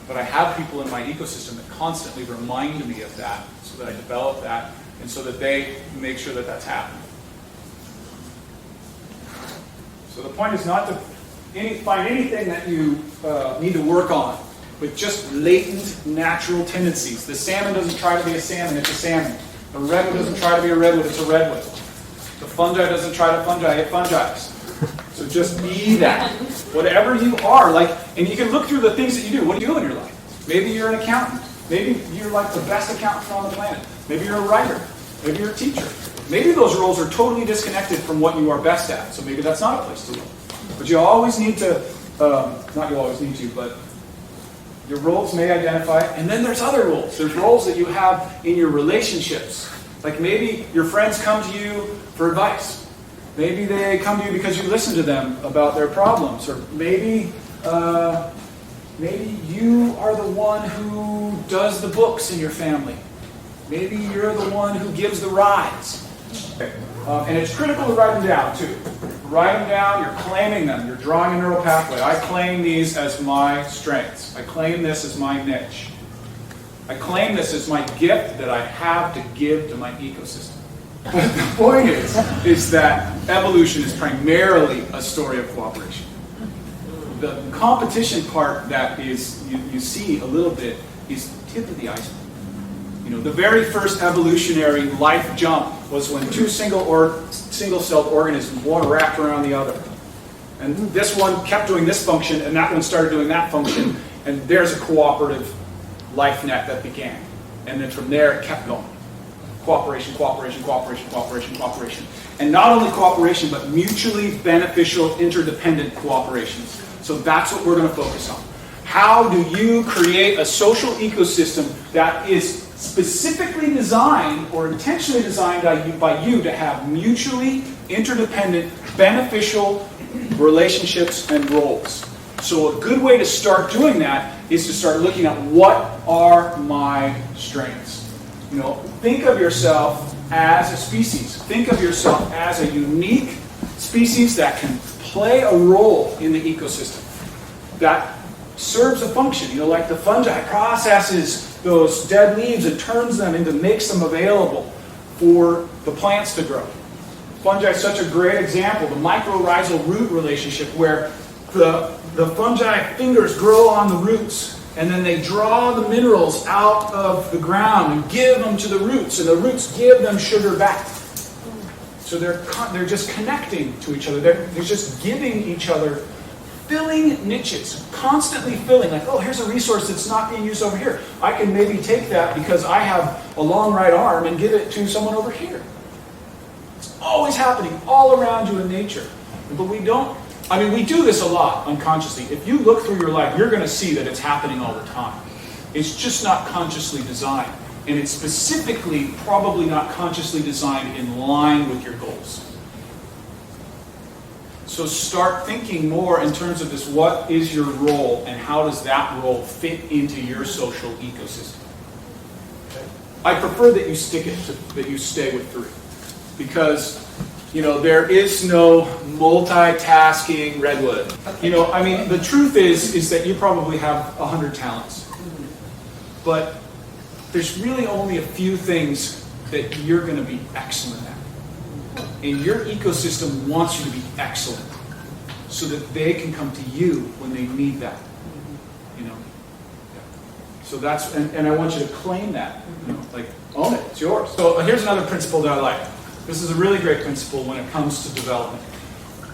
But I have people in my ecosystem that constantly remind me of that, so that I develop that, and so that they make sure that that's happening. So the point is not to find anything that you need to work on, with just latent natural tendencies. The salmon doesn't try to be a salmon, it's a salmon. The redwood doesn't try to be a redwood, it's a redwood. The fungi doesn't try to fungi, it fungi's. So just be that. Whatever you are, and you can look through the things that you do. What do you do in your life? Maybe you're an accountant. Maybe you're like the best accountant on the planet. Maybe you're a writer. Maybe you're a teacher. Maybe those roles are totally disconnected from what you are best at. So maybe that's not a place to look. But you always need to, not you always need to, but your roles may identify, and then there's other roles. There's roles that you have in your relationships. Like maybe your friends come to you for advice. Maybe they come to you because you listen to them about their problems. Or maybe you are the one who does the books in your family. Maybe you're the one who gives the rides. And it's critical to write them down, too. Write them down, you're claiming them, you're drawing a neural pathway. I claim these as my strengths. I claim this as my niche. I claim this as my gift that I have to give to my ecosystem. But the point is that evolution is primarily a story of cooperation. The competition part that is you see a little bit is the tip of the iceberg. The very first evolutionary life jump was when 2 single-celled organisms, one wrapped around the other. And this one kept doing this function, and that one started doing that function, and there's a cooperative life net that began. And then from there, it kept going. Cooperation, cooperation, cooperation, cooperation, cooperation. And not only cooperation, but mutually beneficial, interdependent cooperations. So that's what we're going to focus on. How do you create a social ecosystem that is specifically designed or intentionally designed by you to have mutually interdependent, beneficial relationships and roles? So a good way to start doing that is to start looking at what are my strengths. Think of yourself as a species. Think of yourself as a unique species that can play a role in the ecosystem, that serves a function. Like the fungi processes those dead leaves and turns them makes them available for the plants to grow. Fungi is such a great example. The mycorrhizal root relationship, where the fungi fingers grow on the roots, and then they draw the minerals out of the ground and give them to the roots, and the roots give them sugar back. So they're just connecting to each other. They're just giving each other filling niches, constantly filling, like, oh, here's a resource that's not being used over here. I can maybe take that because I have a long right arm and give it to someone over here. It's always happening all around you in nature. But we don't, we do this a lot unconsciously. If you look through your life, you're going to see that it's happening all the time. It's just not consciously designed. And it's specifically probably not consciously designed in line with your goals. So start thinking more in terms of this, what is your role and how does that role fit into your social ecosystem? Okay. I prefer that you that you stay with 3. Because, there is no multitasking redwood. The truth is that you probably have 100 talents. But there's really only a few things that you're going to be excellent at. And your ecosystem wants you to be excellent so that they can come to you when they need that. So that's, and I want you to claim that. Own it, it's yours. So here's another principle that I like. This is a really great principle when it comes to development.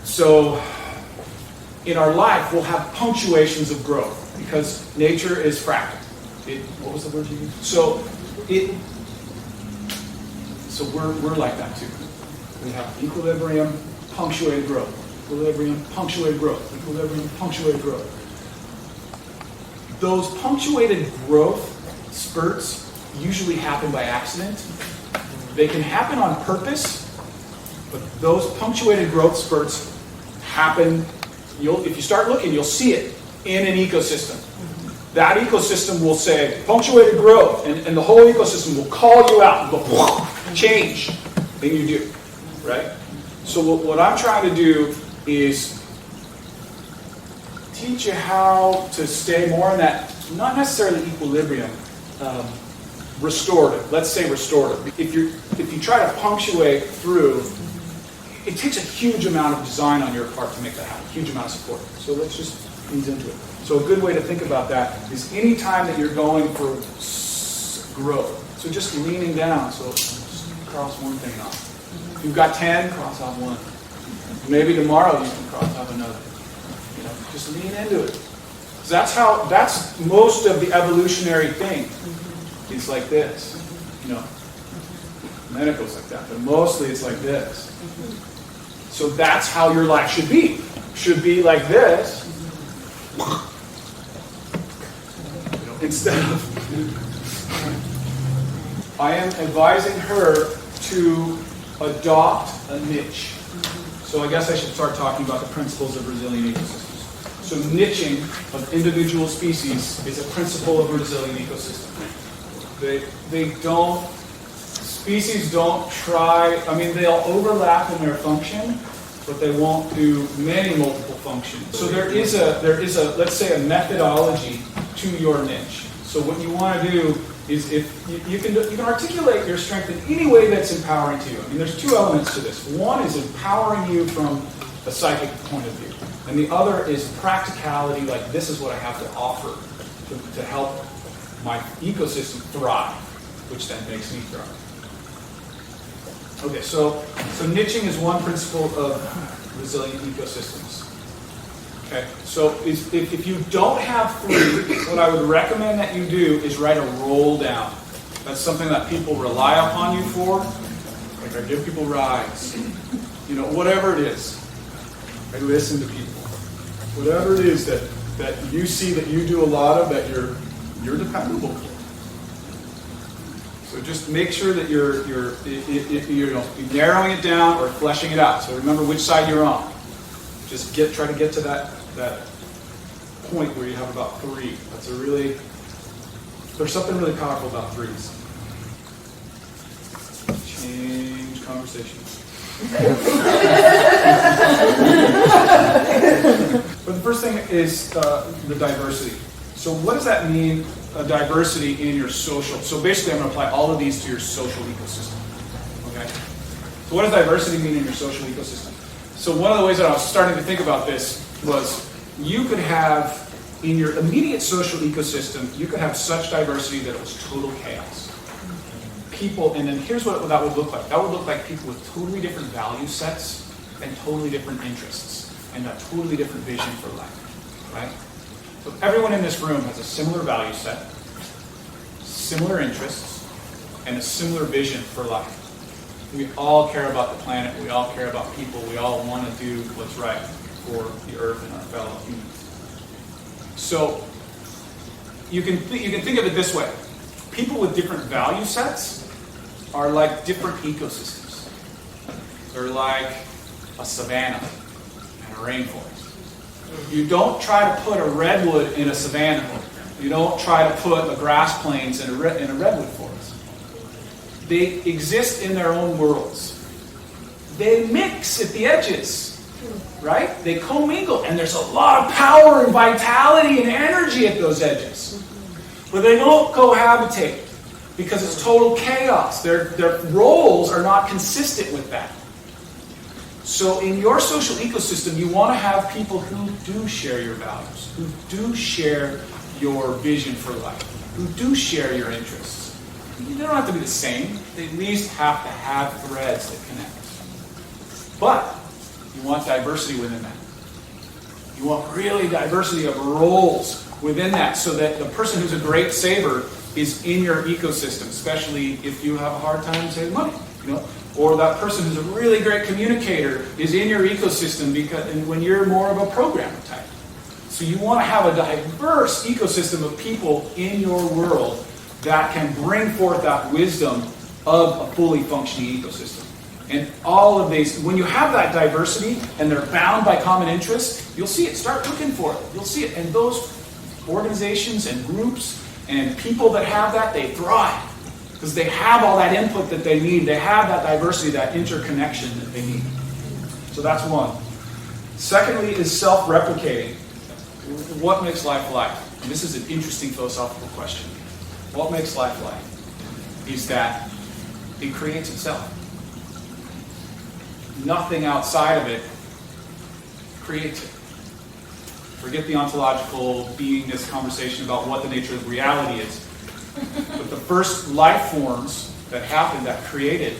So in our life, we'll have punctuations of growth because nature is fractal. What was the word you used? So we're like that too. We have equilibrium, punctuated growth. Equilibrium, punctuated growth. Equilibrium, punctuated growth. Those punctuated growth spurts usually happen by accident. They can happen on purpose, but those punctuated growth spurts happen. If you start looking, you'll see it in an ecosystem. That ecosystem will say, punctuated growth, and the whole ecosystem will call you out and go, change. And you do, right? So what I'm trying to do is teach you how to stay more in that, not necessarily equilibrium, restorative. Let's say restorative. If you try to punctuate through, it takes a huge amount of design on your part to make that happen, huge amount of support. So let's just ease into it. So a good way to think about that is any time that you're going for growth. So just leaning down. So just cross one thing off. If you've got 10, cross off one. Maybe tomorrow you can cross off another. Just lean into it. So that's most of the evolutionary thing. It's like this. And then it goes like that. But mostly it's like this. So that's how your life should be. Should be like this. Instead of, I am advising her to adopt a niche. So I guess I should start talking about the principles of resilient ecosystems. So niching of individual species is a principle of a resilient ecosystem. Species don't try, they'll overlap in their function, but they won't do many multiple functions. So there is a let's say a methodology to your niche. So what you want to do is if you can articulate your strength in any way that's empowering to you. There's 2 elements to this. One is empowering you from a psychic point of view. And the other is practicality, like this is what I have to offer to help my ecosystem thrive, which then makes me thrive. Okay, so niching is one principle of resilient ecosystems. Okay, so if you don't have 3, what I would recommend that you do is write a roll down. That's something that people rely upon you for. Like I give people rides. Whatever it is. I listen to people. Whatever it is that you see that you do a lot of that you're dependable for. So just make sure that you're narrowing it down or fleshing it out. So remember which side you're on. Just try to get to that point where you have about 3. There's something really powerful about 3s. Change conversations. But the first thing is the diversity. So what does that mean, diversity in your social? So basically I'm going to apply all of these to your social ecosystem. Okay? So what does diversity mean in your social ecosystem? So one of the ways that I was starting to think about this was you could have, in your immediate social ecosystem, you could have such diversity that it was total chaos. People, and then here's what that would look like. That would look like people with totally different value sets and totally different interests. and a totally different vision for life, right? So everyone in this room has a similar value set, similar interests, and a similar vision for life. We all care about the planet, we all care about people, we all want to do what's right for the earth and our fellow humans. So you can think of it this way. People with different value sets are like different ecosystems. They're like a savanna and a rainforest. You don't try to put a redwood in a savanna. You don't try to put the grass plains in a redwood forest. They exist in their own worlds. They mix at the edges, right? They commingle, and there's a lot of power and vitality and energy at those edges. But they don't cohabitate because it's total chaos. Their roles are not consistent with that. So in your social ecosystem, you want to have people who do share your values, who do share your vision for life, who do share your interests. They don't have to be the same. They at least have to have threads that connect. But you want diversity within that. You want really diversity of roles within that so that the person who's a great saver is in your ecosystem, especially if you have a hard time saving money, or that person who's a really great communicator is in your ecosystem when you're more of a programmer type. So you want to have a diverse ecosystem of people in your world that can bring forth that wisdom of a fully functioning ecosystem. And all of these, when you have that diversity and they're bound by common interests, you'll see it. Start looking for it. You'll see it. And those organizations and groups and people that have that, they thrive because they have all that input that they need. They have that diversity, that interconnection that they need. So that's one. Secondly is self-replicating. What makes life life? And this is an interesting philosophical question. What makes life life is that it creates itself. Nothing outside of it creates it. Forget the ontological beingness conversation about what the nature of reality is. But the first life forms that happened, that created,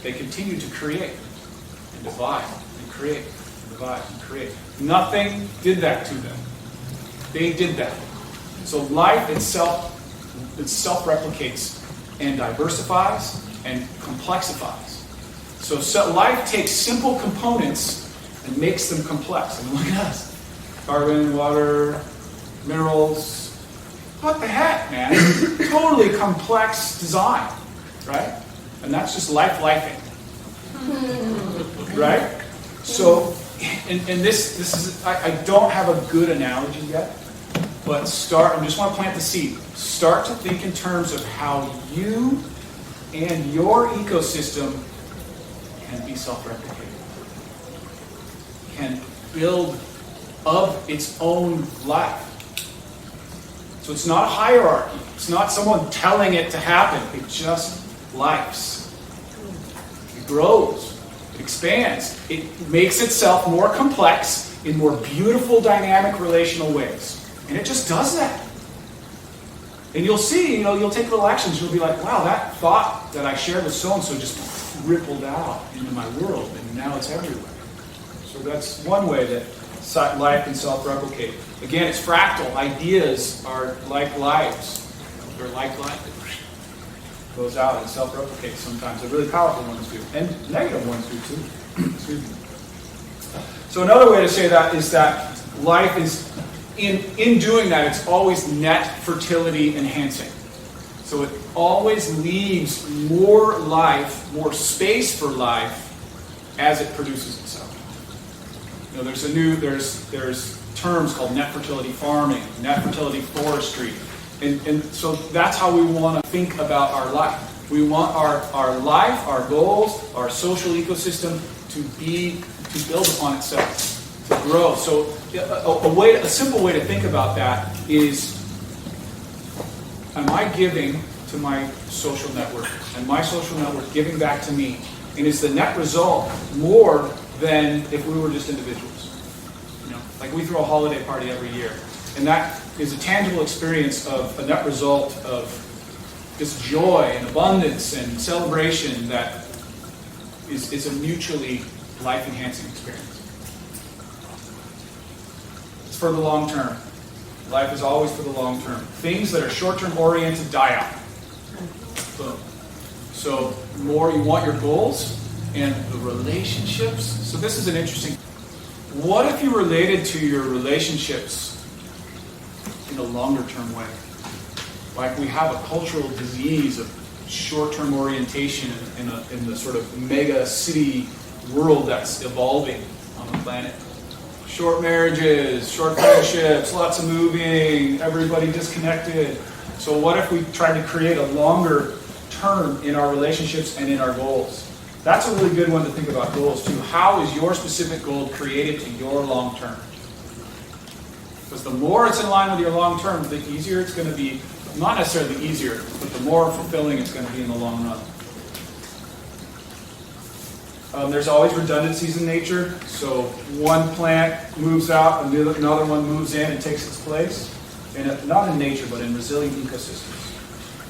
they continue to create and divide and create and divide and create. Nothing did that to them. They did that. So life itself, it self-replicates and diversifies and complexifies. So life takes simple components and makes them complex. And look at us. Carbon, water, minerals. What the heck, man? Totally complex design, right? And that's just lifing. Right? So, and this is, I don't have a good analogy yet, but I just want to plant the seed. Start to think in terms of how you and your ecosystem can be self-replicated, can build of its own life. So it's not a hierarchy. It's not someone telling it to happen. It just lives. It grows. It expands. It makes itself more complex in more beautiful, dynamic, relational ways. And it just does that. And you'll see, you'll take little actions. You'll be like, wow, that thought that I shared with so-and-so just rippled out into my world, and now it's everywhere. So that's one way that life can self-replicate. Again, it's fractal. Ideas are like lives. They're like life. It goes out and self-replicates sometimes. The really powerful ones do. And negative ones do too. Excuse me. So another way to say that is that life is, in doing that, it's always net fertility enhancing. So it always leaves more life, more space for life as it produces itself. There's terms called net fertility farming, net fertility forestry. And so that's how we want to think about our life. We want our life, our goals, our social ecosystem to build upon itself, to grow. So a simple way to think about that is, am I giving to my social network, and my social network giving back to me? And is the net result more than if we were just individuals? Like we throw a holiday party every year, and that is a tangible experience of a net result of this joy and abundance and celebration that is a mutually life-enhancing experience. for the long term. Life is always for the long term. Things that are short-term oriented die out. Boom. So the more you want your goals and the relationships. So this is an interesting. What if you related to your relationships in a longer-term way? Like we have a cultural disease of short-term orientation in the sort of mega city world that's evolving on the planet. Short marriages, short friendships, lots of moving, everybody disconnected. So what if we tried to create a longer term in our relationships and in our goals? That's a really good one to think about goals too. How is your specific goal created to your long term? Because the more it's in line with your long term, the easier it's going to be. Not necessarily easier, but the more fulfilling it's going to be in the long run. There's always redundancies in nature. So one plant moves out, another one moves in and takes its place. And not in nature, but in resilient ecosystems.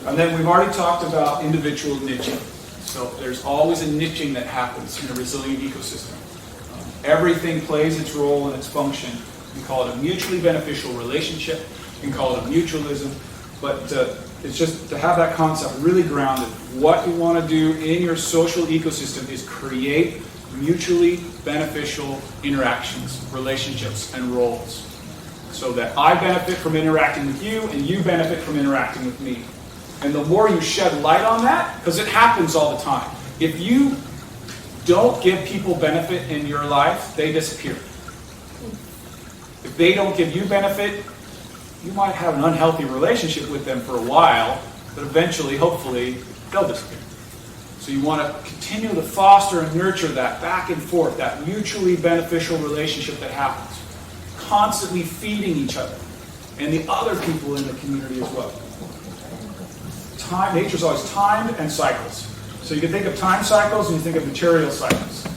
And then we've already talked about individual niching. So there's always a niching that happens in a resilient ecosystem. Everything plays its role and its function. You can call it a mutually beneficial relationship. You can call it a mutualism. But it's just to have that concept really grounded. What you want to do in your social ecosystem is create mutually beneficial interactions, relationships, and roles. So that I benefit from interacting with you and you benefit from interacting with me. And the more you shed light on that, because it happens all the time. If you don't give people benefit in your life, they disappear. If they don't give you benefit, you might have an unhealthy relationship with them for a while, but eventually, hopefully, they'll disappear. So you want to continue to foster and nurture that back and forth, that mutually beneficial relationship that happens. Constantly feeding each other and the other people in the community as well. Nature's always timed and cycles. So you can think of time cycles and you think of material cycles.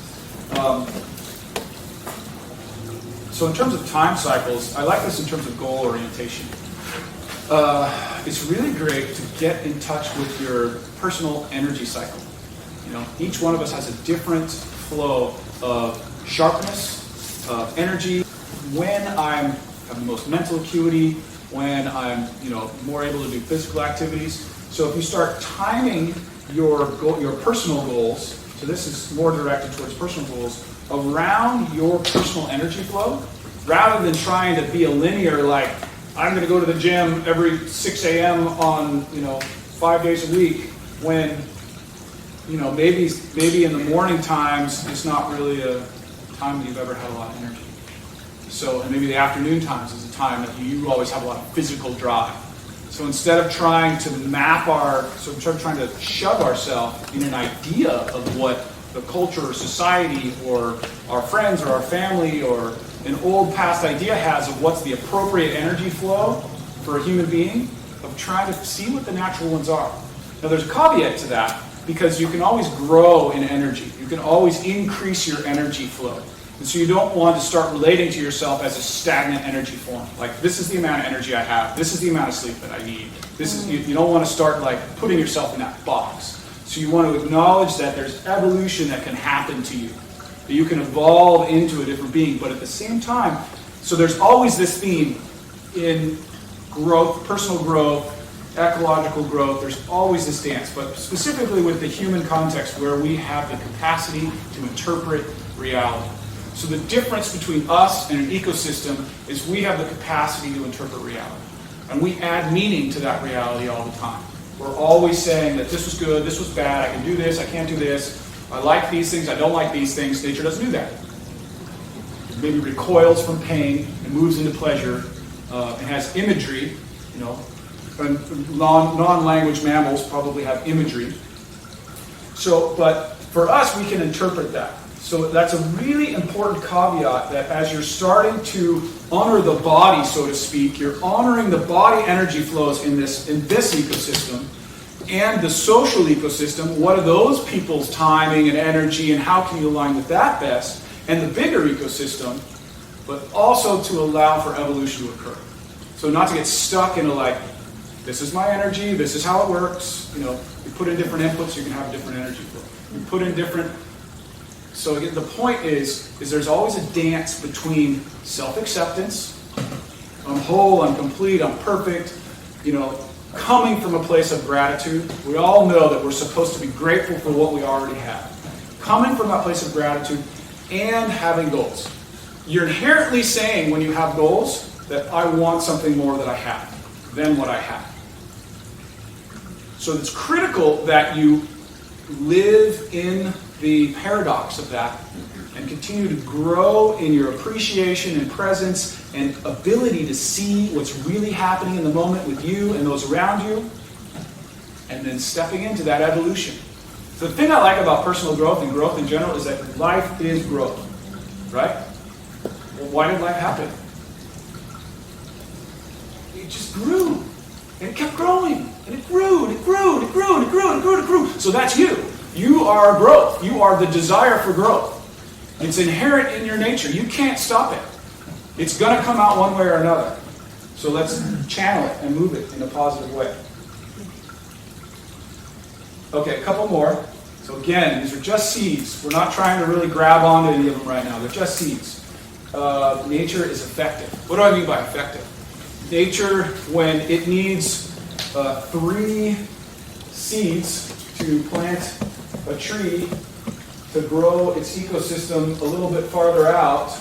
So in terms of time cycles, I like this in terms of goal orientation. It's really great to get in touch with your personal energy cycle. You know, each one of us has a different flow of sharpness, of energy. When I have the most mental acuity, when I'm more able to do physical activities. So if you start timing your personal goals, so this is more directed towards personal goals, around your personal energy flow, rather than trying to be a linear, like, I'm going to go to the gym every 6 a.m. on, 5 days a week, when, maybe in the morning times, it's not really a time that you've ever had a lot of energy. So, and maybe the afternoon times is a time that you always have a lot of physical drive. So instead of trying to trying to shove ourselves in an idea of what the culture or society or our friends or our family or an old past idea has of what's the appropriate energy flow for a human being, of trying to see what the natural ones are. Now there's a caveat to that, because you can always grow in energy. You can always increase your energy flow. And so you don't want to start relating to yourself as a stagnant energy form. Like, this is the amount of energy I have. This is the amount of sleep that I need. You don't want to start putting yourself in that box. So you want to acknowledge that there's evolution that can happen to you. That you can evolve into a different being. But at the same time, so there's always this theme in growth, personal growth, ecological growth. There's always this dance. But specifically with the human context, where we have the capacity to interpret reality. So the difference between us and an ecosystem is we have the capacity to interpret reality. And we add meaning to that reality all the time. We're always saying that this was good, this was bad, I can do this, I can't do this, I like these things, I don't like these things. Nature doesn't do that. It maybe recoils from pain and moves into pleasure and has imagery. And non-language mammals probably have imagery. So, but for us, we can interpret that. So that's a really important caveat, that as you're starting to honor the body, so to speak, you're honoring the body energy flows in this ecosystem and the social ecosystem. What are those people's timing and energy, and how can you align with that best? And the bigger ecosystem, but also to allow for evolution to occur. So not to get stuck in this is my energy, this is how it works. You put in different inputs, you can have a different energy flow. You put in different. So again, the point is there's always a dance between self-acceptance I'm whole, I'm complete, I'm perfect, you know, coming from a place of gratitude. We all know that we're supposed to be grateful for what we already have. Coming from that place of gratitude and having goals. You're inherently saying when you have goals that I want something more that I have than what I have. So it's critical that you live in the paradox of that and continue to grow in your appreciation and presence and ability to see what's really happening in the moment with you and those around you, and then stepping into that evolution. So the thing I like about personal growth and growth in general is that life is growth, right? Well, why did life happen? It just grew, and it kept growing, and it grew, and it grew, and it grew, and it grew, and it grew, and it grew. So that's you. You are growth. You are the desire for growth. It's inherent in your nature. You can't stop it. It's going to come out one way or another. So let's channel it and move it in a positive way. Okay, a couple more. So again, these are just seeds. We're not trying to really grab onto any of them right now. They're just seeds. Nature is effective. What do I mean by effective? Nature, when it needs 3 seeds to plant a tree to grow its ecosystem a little bit farther out,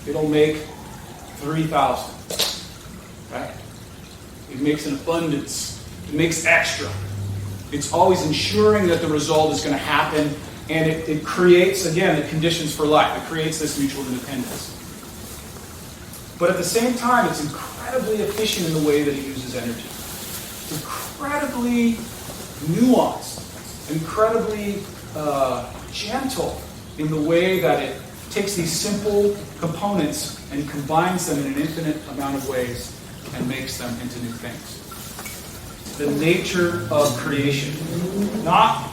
it'll make 3,000. Right? It makes an abundance. It makes extra. It's always ensuring that the result is going to happen, and it creates, again, the conditions for life. It creates this mutual independence. But at the same time, it's incredibly efficient in the way that it uses energy. It's incredibly nuanced, incredibly gentle in the way that it takes these simple components and combines them in an infinite amount of ways and makes them into new things. The nature of creation, not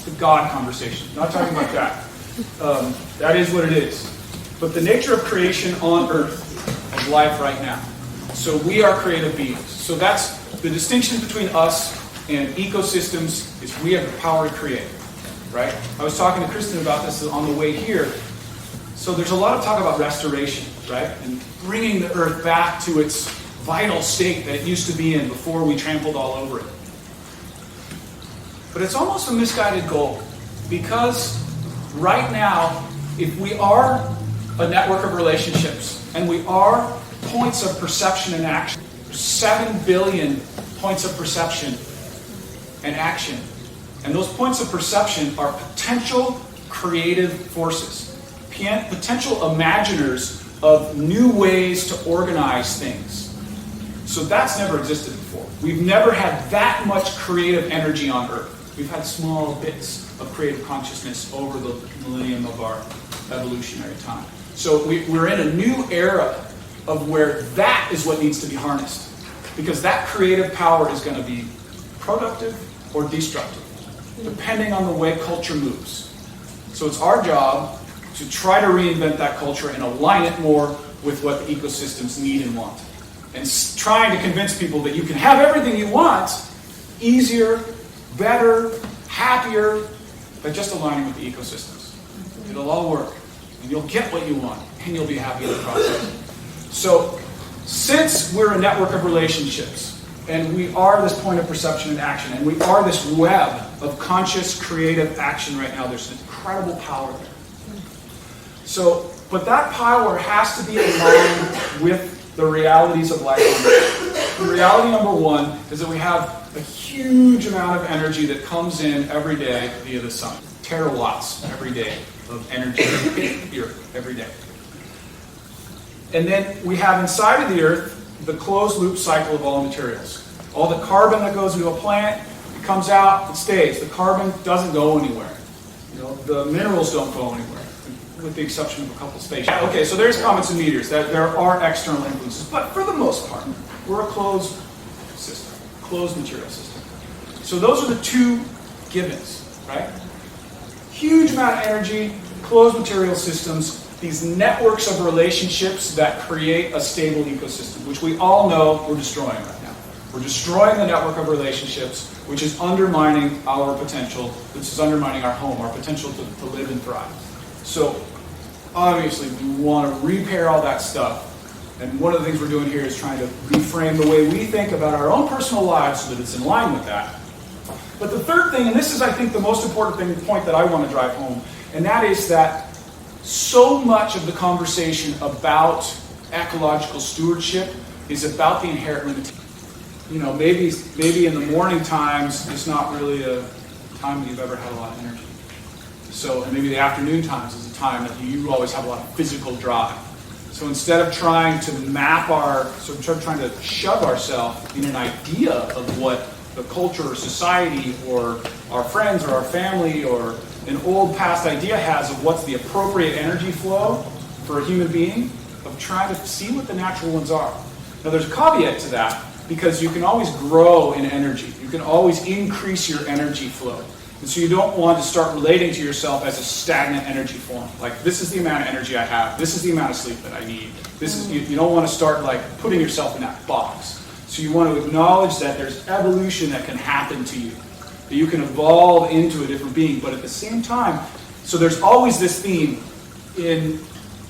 the God conversation, not talking about that. That is what it is. But the nature of creation on earth, of life right now. So we are creative beings. So that's the distinction between us and ecosystems, is we have the power to create. Right? I was talking to Kristen about this on the way here. So there's a lot of talk about restoration, right? And bringing the earth back to its vital state that it used to be in before we trampled all over it. But it's almost a misguided goal, because right now, if we are a network of relationships and we are points of perception and action, 7 billion points of perception and action. And those points of perception are potential creative forces, potential imaginers of new ways to organize things. So that's never existed before. We've never had that much creative energy on Earth. We've had small bits of creative consciousness over the millennium of our evolutionary time. So we're in a new era of where that is what needs to be harnessed. Because that creative power is going to be productive or destructive, depending on the way culture moves. So it's our job to try to reinvent that culture and align it more with what the ecosystems need and want. And trying to convince people that you can have everything you want easier, better, happier, by just aligning with the ecosystems. It'll all work. And you'll get what you want. And you'll be happy in the process. So, since we're a network of relationships, and we are this point of perception and action, and we are this web of conscious, creative action right now, there's an incredible power there. So, but that power has to be aligned with the realities of life on Earth. And reality number one is that we have a huge amount of energy that comes in every day via the sun. Terawatts every day of energy hitting the Earth every day. And then we have inside of the Earth the closed loop cycle of all materials. All the carbon that goes into a plant, it comes out, it stays. The carbon doesn't go anywhere. You know, the minerals don't go anywhere, with the exception of a couple stations. Okay, so there's comets and meteors. There are external influences, but for the most part, we're a closed system, closed material system. So those are the two givens, right? Huge amount of energy, closed material systems, these networks of relationships that create a stable ecosystem, which we all know we're destroying right now. We're destroying the network of relationships, which is undermining our potential, which is undermining our home, our potential to live and thrive. So, obviously, we want to repair all that stuff And one of the things we're doing here is trying to reframe the way we think about our own personal lives so that it's in line with that. But the third thing, and this is, I think, the most important point that I want to drive home, and that is that so much of the conversation about ecological stewardship is about the inherent limitation. Maybe in the morning times, it's not really a time that you've ever had a lot of energy. So, and maybe the afternoon times is a time that you always have a lot of physical drive. So instead of trying to trying to shove ourselves in an idea of what the culture or society or our friends or our family or an old past idea has of what's the appropriate energy flow for a human being, of trying to see what the natural ones are. Now there's a caveat to that, because you can always grow in energy. You can always increase your energy flow. And so you don't want to start relating to yourself as a stagnant energy form. Like, this is the amount of energy I have. This is the amount of sleep that I need. You don't want to start like putting yourself in that box. So you want to acknowledge that there's evolution that can happen to you. That you can evolve into a different being. But at the same time, so there's always this theme in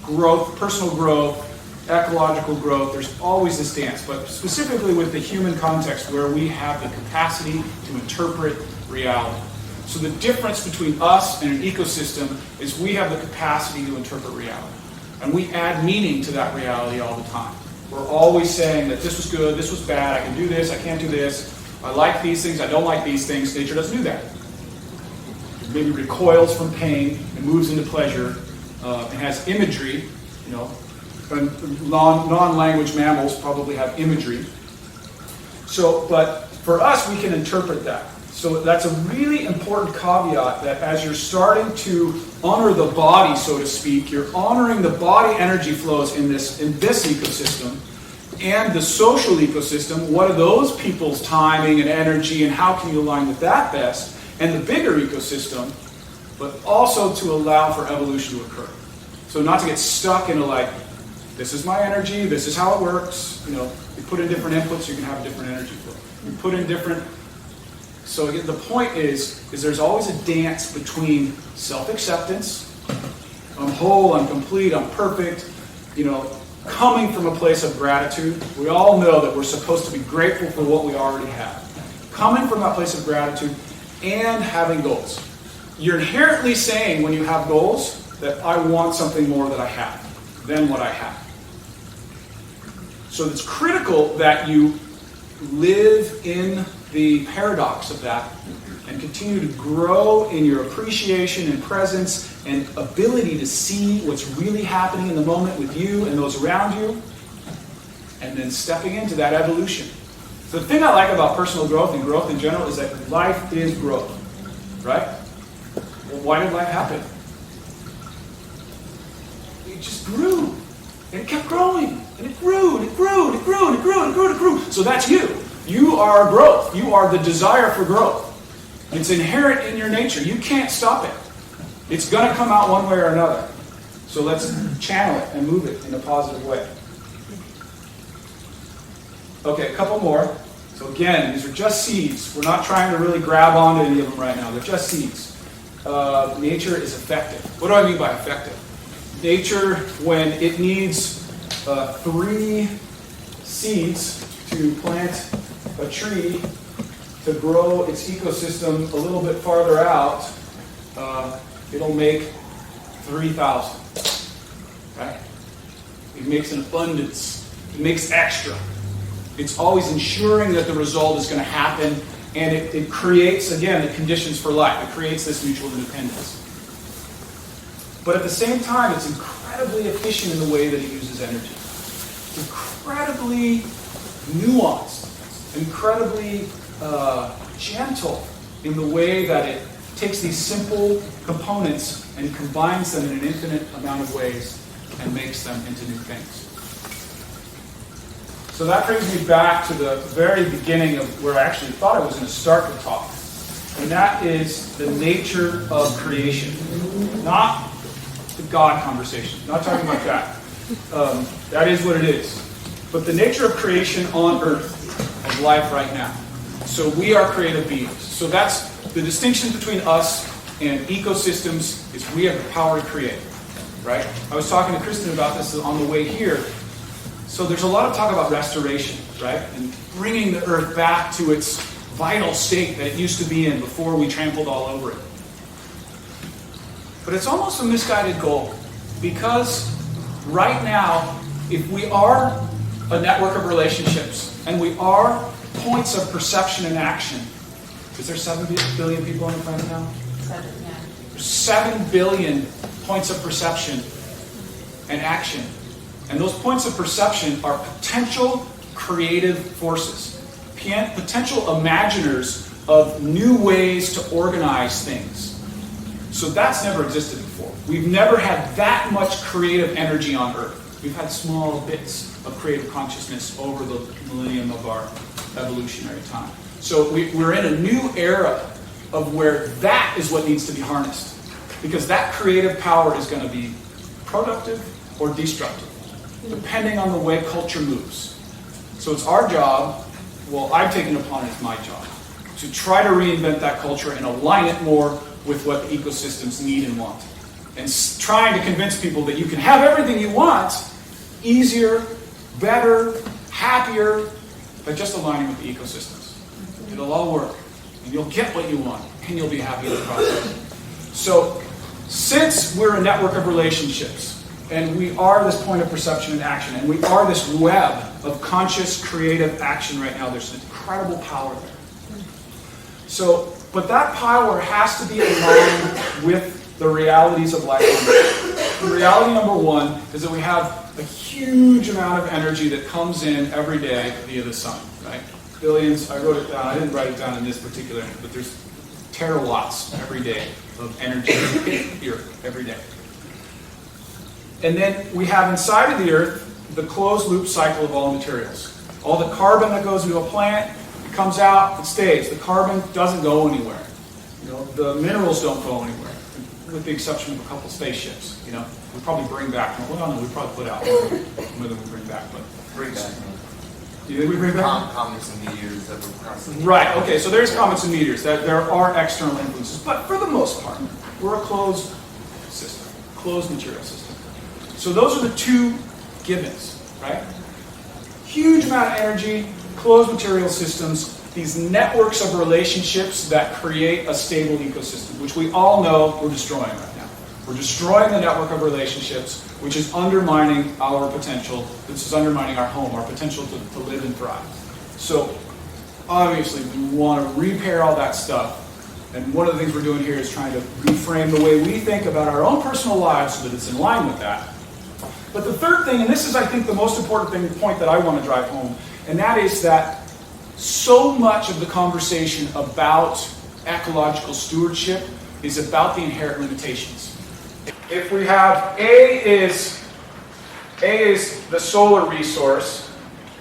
growth, personal growth, ecological growth. There's always this dance. But specifically with the human context, where we have the capacity to interpret reality. So the difference between us and an ecosystem is we have the capacity to interpret reality. And we add meaning to that reality all the time. We're always saying that this was good, this was bad, I can do this, I can't do this, I like these things, I don't like these things. Nature doesn't do that. It maybe recoils from pain and moves into pleasure and has imagery. Non-language mammals probably have imagery. But for us, we can interpret that. So that's a really important caveat, that as you're starting to honor the body, so to speak, you're honoring the body energy flows in this ecosystem and the social ecosystem. What are those people's timing and energy, and how can you align with that best? And the bigger ecosystem, but also to allow for evolution to occur. So not to get stuck into like, this is my energy, this is how it works. You put in different inputs, you can have a different energy flow. You put in different. So again, the point is there's always a dance between self-acceptance, I'm whole, I'm complete, I'm perfect, coming from a place of gratitude. We all know that we're supposed to be grateful for what we already have. Coming from that place of gratitude and having goals. You're inherently saying when you have goals that I want something more that I have than what I have. So it's critical that you live in the paradox of that and continue to grow in your appreciation and presence and ability to see what's really happening in the moment with you and those around you, and then stepping into that evolution. So the thing I like about personal growth and growth in general is that life is growth, right? Well, why did life happen? It just grew, and it kept growing, and it grew, and it grew, and it grew, and it grew, and it grew, and it grew. So that's you. You are growth. You are the desire for growth. It's inherent in your nature. You can't stop it. It's going to come out one way or another. So let's channel it and move it in a positive way. Okay, a couple more. So again, these are just seeds. We're not trying to really grab onto any of them right now. They're just seeds. Nature is effective. What do I mean by effective? Nature, when it needs 3 seeds to plant a tree to grow its ecosystem a little bit farther out, it'll make 3,000. Right? It makes an abundance. It makes extra. It's always ensuring that the result is going to happen, and it creates, again, the conditions for life. It creates this mutual independence. But at the same time, it's incredibly efficient in the way that it uses energy. It's incredibly nuanced, incredibly gentle in the way that it takes these simple components and combines them in an infinite amount of ways and makes them into new things. So that brings me back to the very beginning of where I actually thought I was going to start the talk. And that is the nature of creation. Not the God conversation. Not talking about that. That is what it is. But the nature of creation on Earth, of life right now. So we are creative beings. So that's the distinction between us and ecosystems, is we have the power to create. Right? I was talking to Kristen about this on the way here. So there's a lot of talk about restoration, right? And bringing the earth back to its vital state that it used to be in before we trampled all over it. But it's almost a misguided goal, because right now, if we are a network of relationships and we are points of perception and action, is there 7 billion people on the planet now? 7, yeah. There's 7 billion points of perception and action. And those points of perception are potential creative forces, potential imaginers of new ways to organize things. So that's never existed before. We've never had that much creative energy on Earth. We've had small bits of creative consciousness over the millennium of our evolutionary time. So we're in a new era of where that is what needs to be harnessed. Because that creative power is going to be productive or destructive, depending on the way culture moves. So it's our job, well, I've taken it upon as my job, to try to reinvent that culture and align it more with what the ecosystems need and want. And trying to convince people that you can have everything you want easier, better, happier, by just aligning with the ecosystems. It'll all work, and you'll get what you want, and you'll be happy in the process. So, since we're a network of relationships, and we are this point of perception and action, and we are this web of conscious, creative action right now, there's an incredible power there. So, but that power has to be aligned with the realities of life. Reality number one is that we have a huge amount of energy that comes in every day via the sun, right? Billions, I wrote it down, I didn't write it down in this particular, but there's terawatts every day of energy hitting the earth every day. And then we have inside of the earth the closed loop cycle of all materials. All the carbon that goes into a plant, it comes out, it stays. The carbon doesn't go anywhere. You know, the minerals don't go anywhere, with the exception of a couple spaceships. You know, we probably bring back. Well, no, we probably put out more than we bring back, but Bring back do you think we bring back? comets and meteors that will cross the Right. Okay. So there's comets and meteors. That there are external influences, but for the most part, we're a closed system, closed material system. So those are the two givens, right? Huge amount of energy, closed material systems, these networks of relationships that create a stable ecosystem, which we all know we're destroying right now. We're destroying the network of relationships, which is undermining our potential. This is undermining our home, our potential to live and thrive. So obviously we want to repair all that stuff. And one of the things we're doing here is trying to reframe the way we think about our own personal lives so that it's in line with that. But the third thing, and this is, I think, the most important thing, the point that I want to drive home, and that is that so much of the conversation about ecological stewardship is about the inherent limitations. If we have A is the solar resource,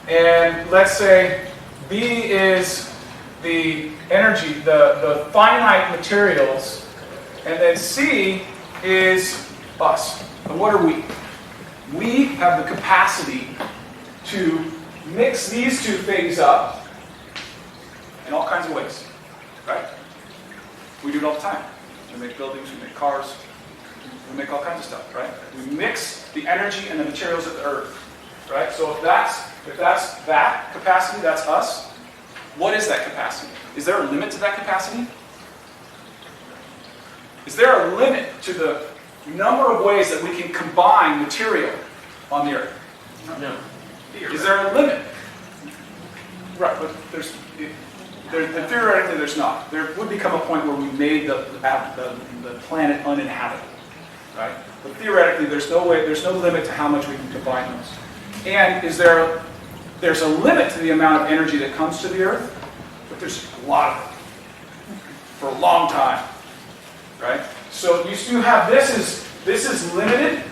and let's say B is the energy, the finite materials, and then C is us. And what are we? We have the capacity to mix these two things up in all kinds of ways, right? We do it all the time. We make buildings, we make cars, we make all kinds of stuff, right? We mix the energy and the materials of the earth, right? So if that's that capacity, that's us. What is that capacity? Is there a limit to that capacity? Is there a limit to the number of ways that we can combine material on the earth? No. Is there a limit? Right, but theoretically there's not. There would become a point where we made the planet uninhabitable, right? But theoretically there's no limit to how much we can combine those. And there's a limit to the amount of energy that comes to the earth, but there's a lot of it for a long time, right? So you still have this is limited,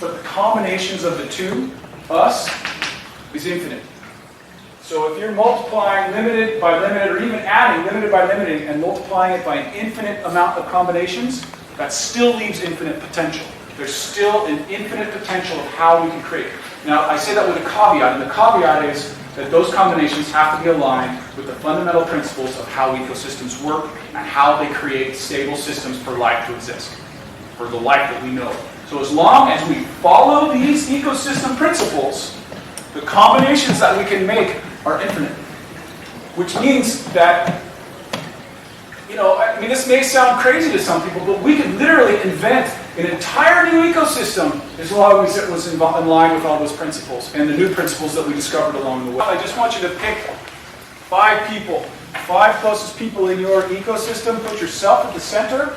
but the combinations of the two, us, is infinite. So if you're multiplying limited by limited, or even adding limited by limited and multiplying it by an infinite amount of combinations, that still leaves infinite potential. There's still an infinite potential of how we can create. Now, I say that with a caveat, and the caveat is that those combinations have to be aligned with the fundamental principles of how ecosystems work and how they create stable systems for life to exist, for the life that we know. So So as long as we follow these ecosystem principles, the combinations that we can make are infinite. Which means that, this may sound crazy to some people, but we could literally invent an entire new ecosystem as long as it was in line with all those principles and the new principles that we discovered along the way. I just want you to pick 5 people, 5 closest people in your ecosystem, put yourself at the center,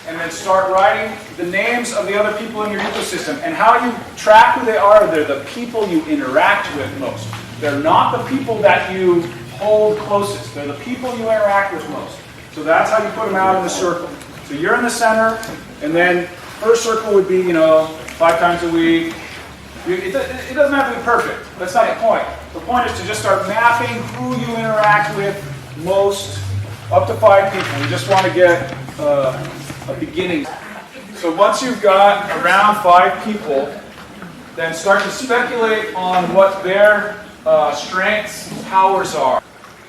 and then start writing the names of the other people in your ecosystem. And how you track who they are, they're the people you interact with most. They're not the people that you hold closest. They're the people you interact with most. So that's how you put them out in the circle. So you're in the center, and then first circle would be, 5 times a week. It doesn't have to be perfect. That's not the point. The point is to just start mapping who you interact with most, up to 5 people. We just want to get a beginning. So once you've got around 5 people, then start to speculate on what their strengths and powers are.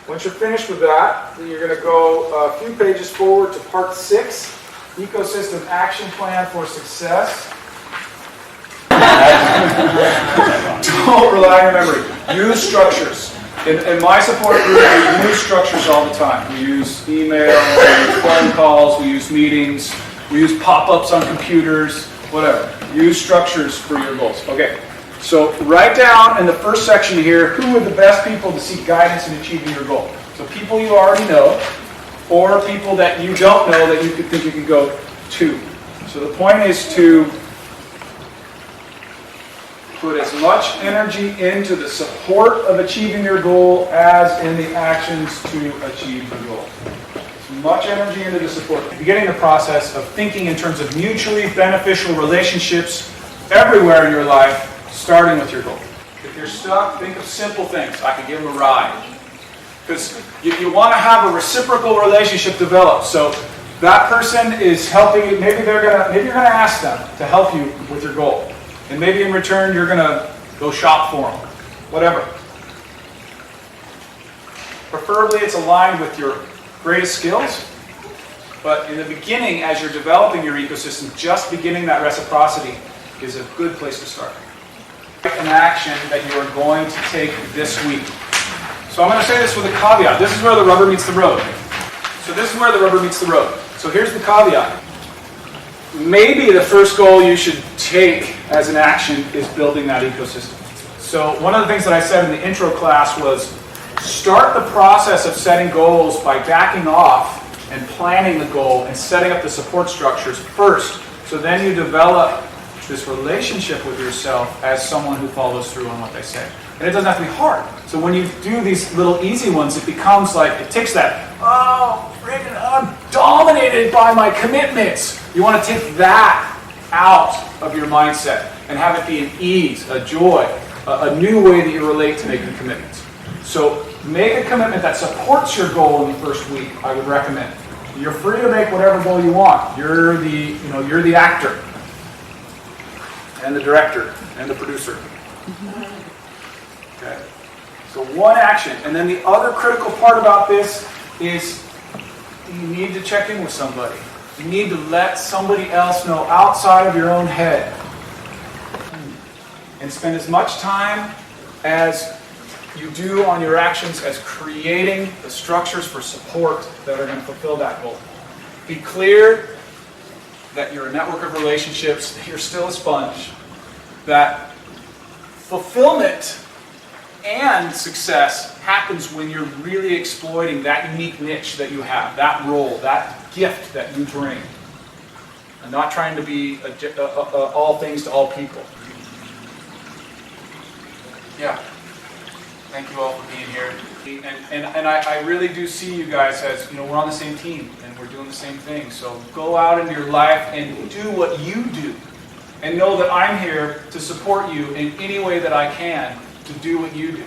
Once you're finished with that, then you're going to go a few pages forward to part 6, Ecosystem Action Plan for Success. Don't rely on your memory. Use structures. In my support group, we use structures all the time. We use email, we use phone calls, we use meetings, we use pop-ups on computers, whatever. Use structures for your goals. Okay. So write down in the first section here, who are the best people to seek guidance in achieving your goal? So people you already know, or people that you don't know that you could think you could go to. So the point is to put as much energy into the support of achieving your goal as in the actions to achieve the goal. As much energy into the support. Beginning the process of thinking in terms of mutually beneficial relationships everywhere in your life, starting with your goal. If you're stuck, think of simple things. I can give them a ride. Because you want to have a reciprocal relationship develop. So that person is helping you. Maybe you're going to ask them to help you with your goal. And maybe in return, you're going to go shop for them. Whatever. Preferably, it's aligned with your greatest skills. But in the beginning, as you're developing your ecosystem, just beginning that reciprocity is a good place to start. An action that you are going to take this week. So I'm going to say this with a caveat. This is where the rubber meets the road. So this is where the rubber meets the road. So here's the caveat. Maybe the first goal you should take as an action is building that ecosystem. So one of the things that I said in the intro class was start the process of setting goals by backing off and planning the goal and setting up the support structures first. So then you develop this relationship with yourself as someone who follows through on what they say. And it doesn't have to be hard. So when you do these little easy ones, it becomes like, it takes that, I'm dominated by my commitments. You want to take that out of your mindset and have it be an ease, a joy, a new way that you relate to making commitments. So make a commitment that supports your goal in the first week, I would recommend. You're free to make whatever goal you want. You're the actor and the director and the producer. Okay. So one action. And then the other critical part about this is you need to check in with somebody. You need to let somebody else know outside of your own head. And spend as much time as you do on your actions as creating the structures for support that are going to fulfill that goal. Be clear that you're a network of relationships, that you're still a sponge, that fulfillment and success happens when you're really exploiting that unique niche that you have, that role, that gift that you bring, and not trying to be all things to all people. Yeah. Thank you all for being here. And I really do see you guys as, we're on the same team and we're doing the same thing. So go out into your life and do what you do. And know that I'm here to support you in any way that I can to do what you do.